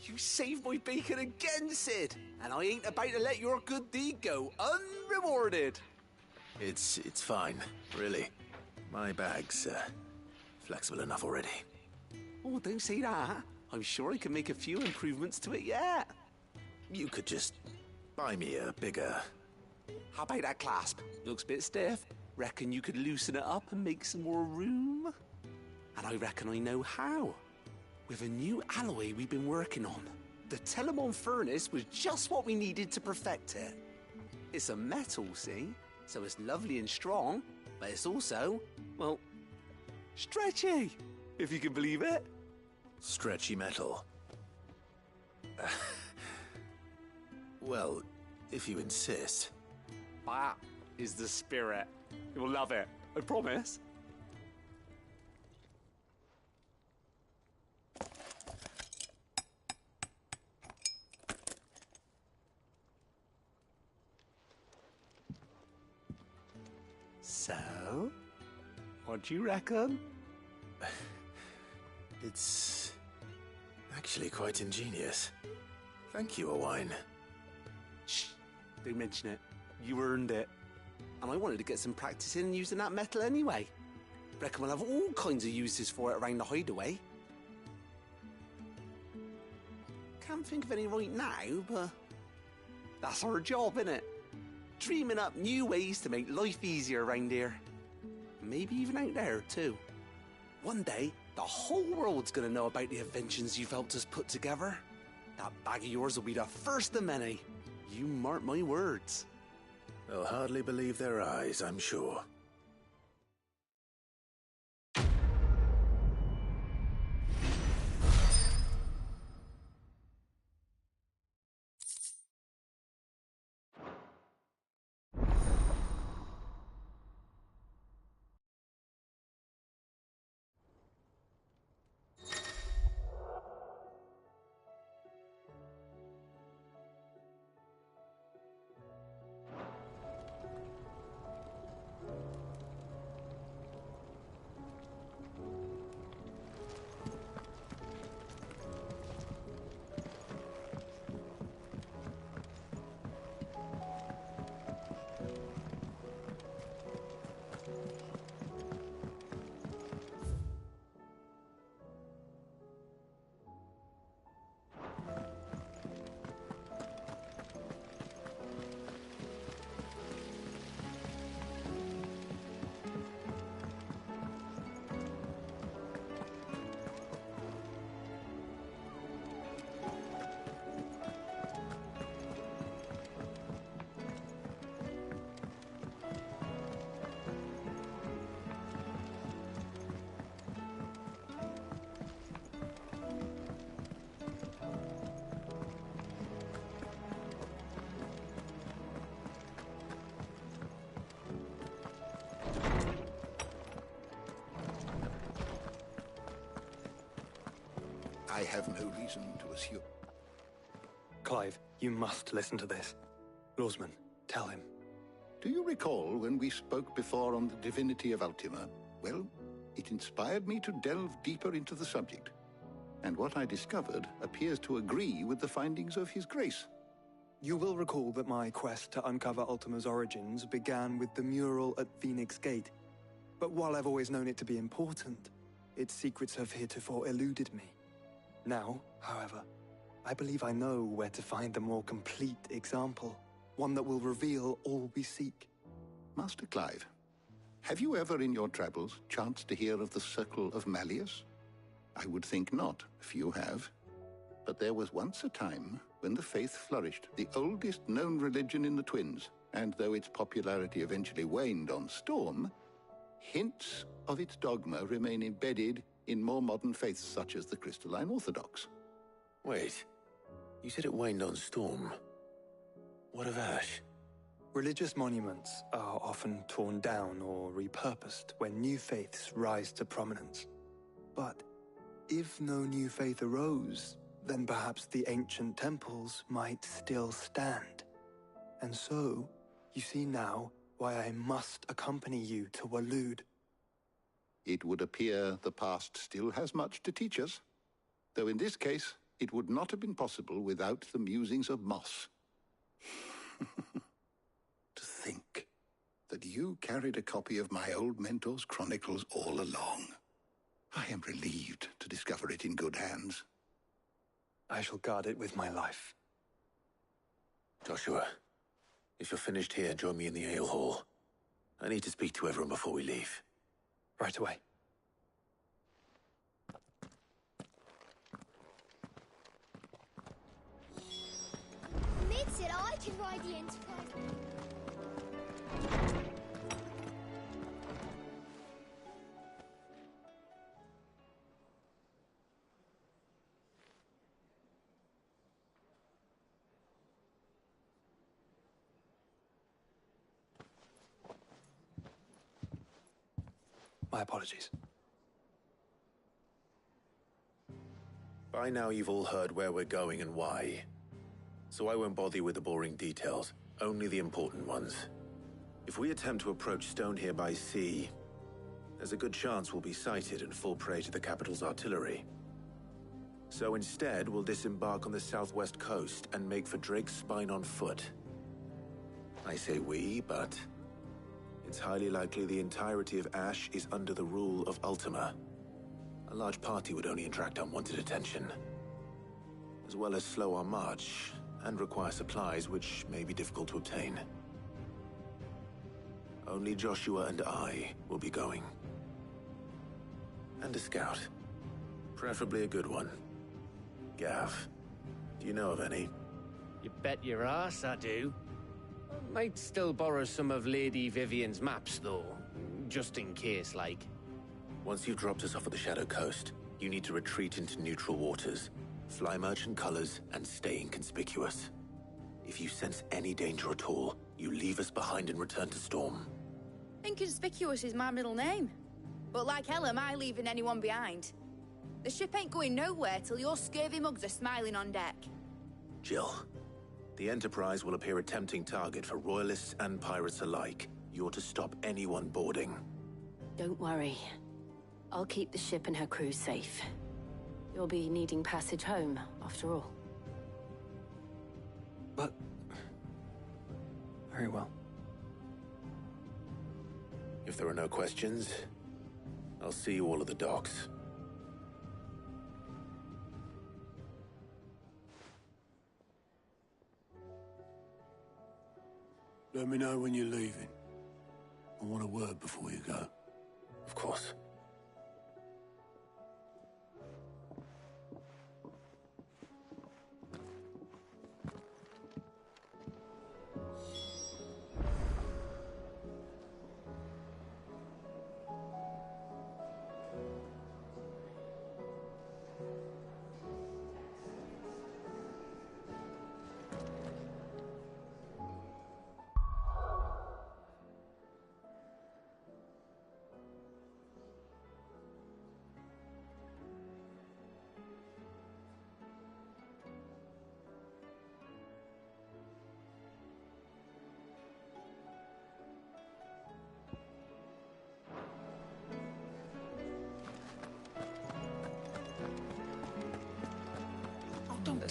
You saved my bacon again, Sid, and I ain't about to let your good deed go unrewarded. It's fine, really. My bag's flexible enough already. Oh, don't say that. I'm sure I can make a few improvements to it yet. You could just buy me a bigger... How about that clasp? Looks a bit stiff. Reckon you could loosen it up and make some more room? And I reckon I know how. With a new alloy we've been working on. The Telemon Furnace was just what we needed to perfect it. It's a metal, see? So it's lovely and strong, but it's also, well, stretchy, if you can believe it. Stretchy metal. Well, if you insist. That is the spirit. You'll love it, I promise. So, what do you reckon? It's actually quite ingenious. Thank you, Owain. Shh, don't mention it. You earned it. And I wanted to get some practice in using that metal anyway. Reckon we'll have all kinds of uses for it around the hideaway. Can't think of any right now, but that's our job, innit? Dreaming up new ways to make life easier around here. Maybe even out there, too. One day, the whole world's gonna know about the inventions you've helped us put together. That bag of yours will be the first of many. You mark my words. They'll hardly believe their eyes, I'm sure. have no reason to assume. Clive, you must listen to this. Lawsman, tell him. Do you recall when we spoke before on the divinity of Ultima? Well, it inspired me to delve deeper into the subject. And what I discovered appears to agree with the findings of His Grace. You will recall that my quest to uncover Ultima's origins began with the mural at Phoenix Gate. But while I've always known it to be important, its secrets have heretofore eluded me. Now, however, I believe I know where to find the more complete example, one that will reveal all we seek. Master Clive, have you ever in your travels chanced to hear of the Circle of Malleus? I would think not, if you have. But there was once a time when the faith flourished, the oldest known religion in the Twins, and though its popularity eventually waned on Storm, hints of its dogma remain embedded in more modern faiths such as the Crystalline Orthodox. Wait, you said it waned on Storm. What of Ash? Religious monuments are often torn down or repurposed when new faiths rise to prominence. But if no new faith arose, then perhaps the ancient temples might still stand. And so, you see now why I must accompany you to Waloed. It would appear the past still has much to teach us, though in this case, it would not have been possible without the musings of Moss. To think that you carried a copy of my old mentor's chronicles all along. I am relieved to discover it in good hands. I shall guard it with my life. Joshua, if you're finished here, join me in the ale hall. I need to speak to everyone before we leave. Right away. Admits it, I can ride the Enterprise. My apologies. By now you've all heard where we're going and why. So I won't bother you with the boring details, only the important ones. If we attempt to approach Stone here by sea, there's a good chance we'll be sighted and fall prey to the capital's artillery. So instead, we'll disembark on the southwest coast and make for Drake's Spine on foot. I say we, but it's highly likely the entirety of Ash is under the rule of Ultima. A large party would only attract unwanted attention, as well as slow our march and require supplies which may be difficult to obtain. Only Joshua and I will be going. And a scout. Preferably a good one. Gav, do you know of any? You bet your ass I do. Might still borrow some of Lady Vivian's maps, though. Just in case, like. Once you've dropped us off at the Shadow Coast, you need to retreat into neutral waters, fly merchant colors, and stay inconspicuous. If you sense any danger at all, you leave us behind and return to Storm. Inconspicuous is my middle name. But like hell am I leaving anyone behind. The ship ain't going nowhere till your scurvy mugs are smiling on deck. Jill, the Enterprise will appear a tempting target for royalists and pirates alike. You're to stop anyone boarding. Don't worry. I'll keep the ship and her crew safe. You'll be needing passage home, after all. But... very well. If there are no questions, I'll see you all at the docks. Let me know when you're leaving. I want a word before you go. Of course.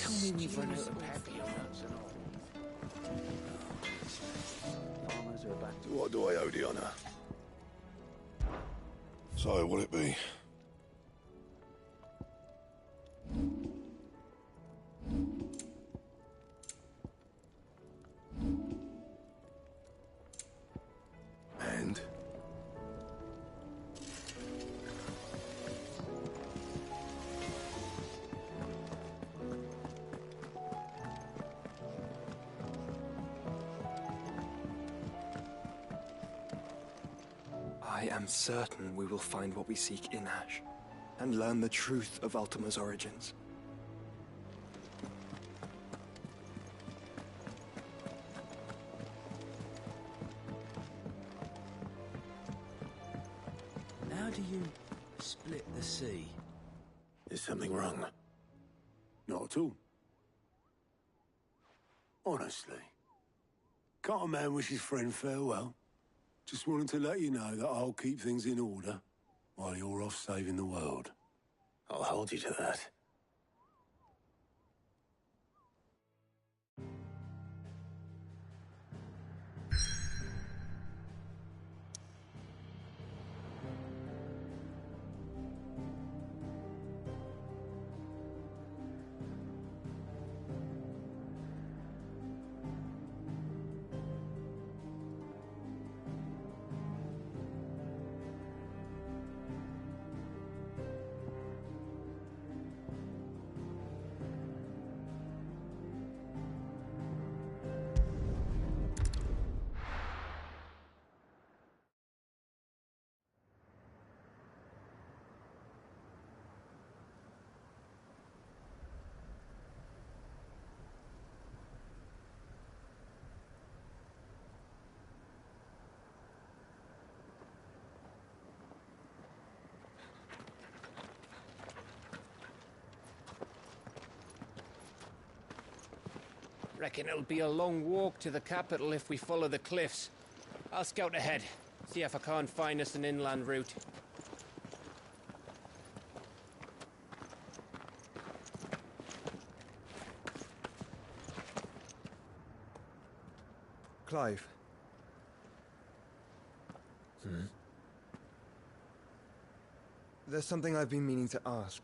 tell me we've run out of pepper nuts and all. Farmers are back to... What do I owe the honour? So, will it be? And? I am certain we will find what we seek in Ash, and learn the truth of Ultima's origins. How do you split the sea? Is something wrong? Not at all. Honestly. Can't a man wish his friend farewell? Just wanted to let you know that I'll keep things in order while you're off saving the world. I'll hold you to that. Reckon it'll be a long walk to the capital if we follow the cliffs. I'll scout ahead, see if I can't find us an inland route. Clive. There's something I've been meaning to ask.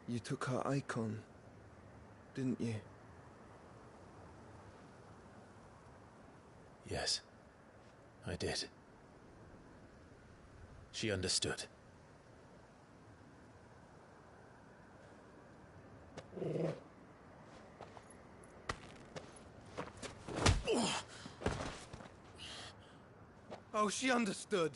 You took her icon, didn't you? Yes, I did. She understood. Oh, she understood.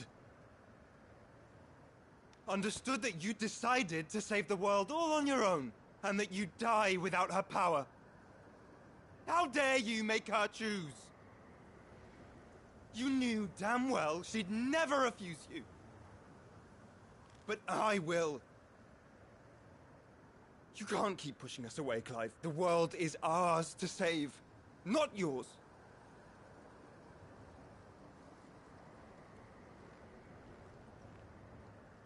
Understood that you decided to save the world all on your own, and that you'd die without her power. How dare you make her choose? You knew damn well she'd never refuse you. But I will. You can't keep pushing us away, Clive. The world is ours to save, not yours.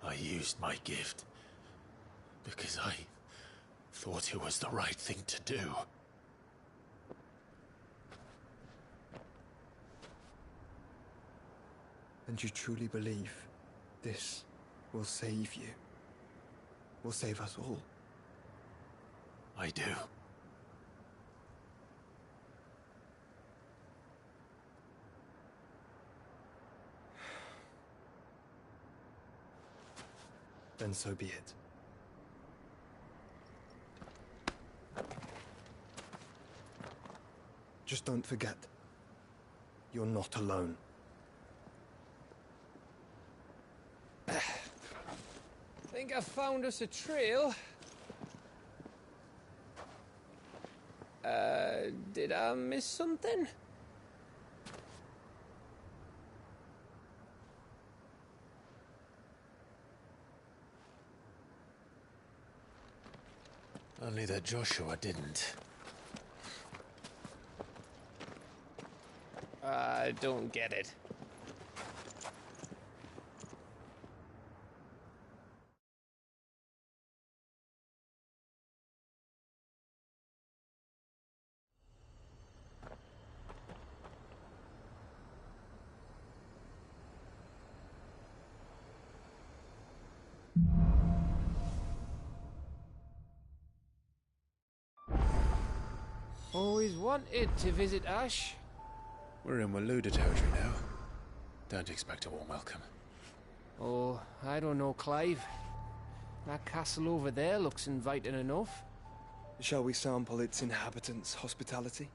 I used my gift because I thought it was the right thing to do. And you truly believe this will save you? Will save us all? I do. Then so be it. Just don't forget, you're not alone. Think I found us a trail. Did I miss something? Only that Joshua didn't. I don't get it. Always wanted to visit Ash. We're in Waluda territory now. Don't expect a warm welcome. Oh, I don't know, Clive. That castle over there looks inviting enough. Shall we sample its inhabitants' hospitality?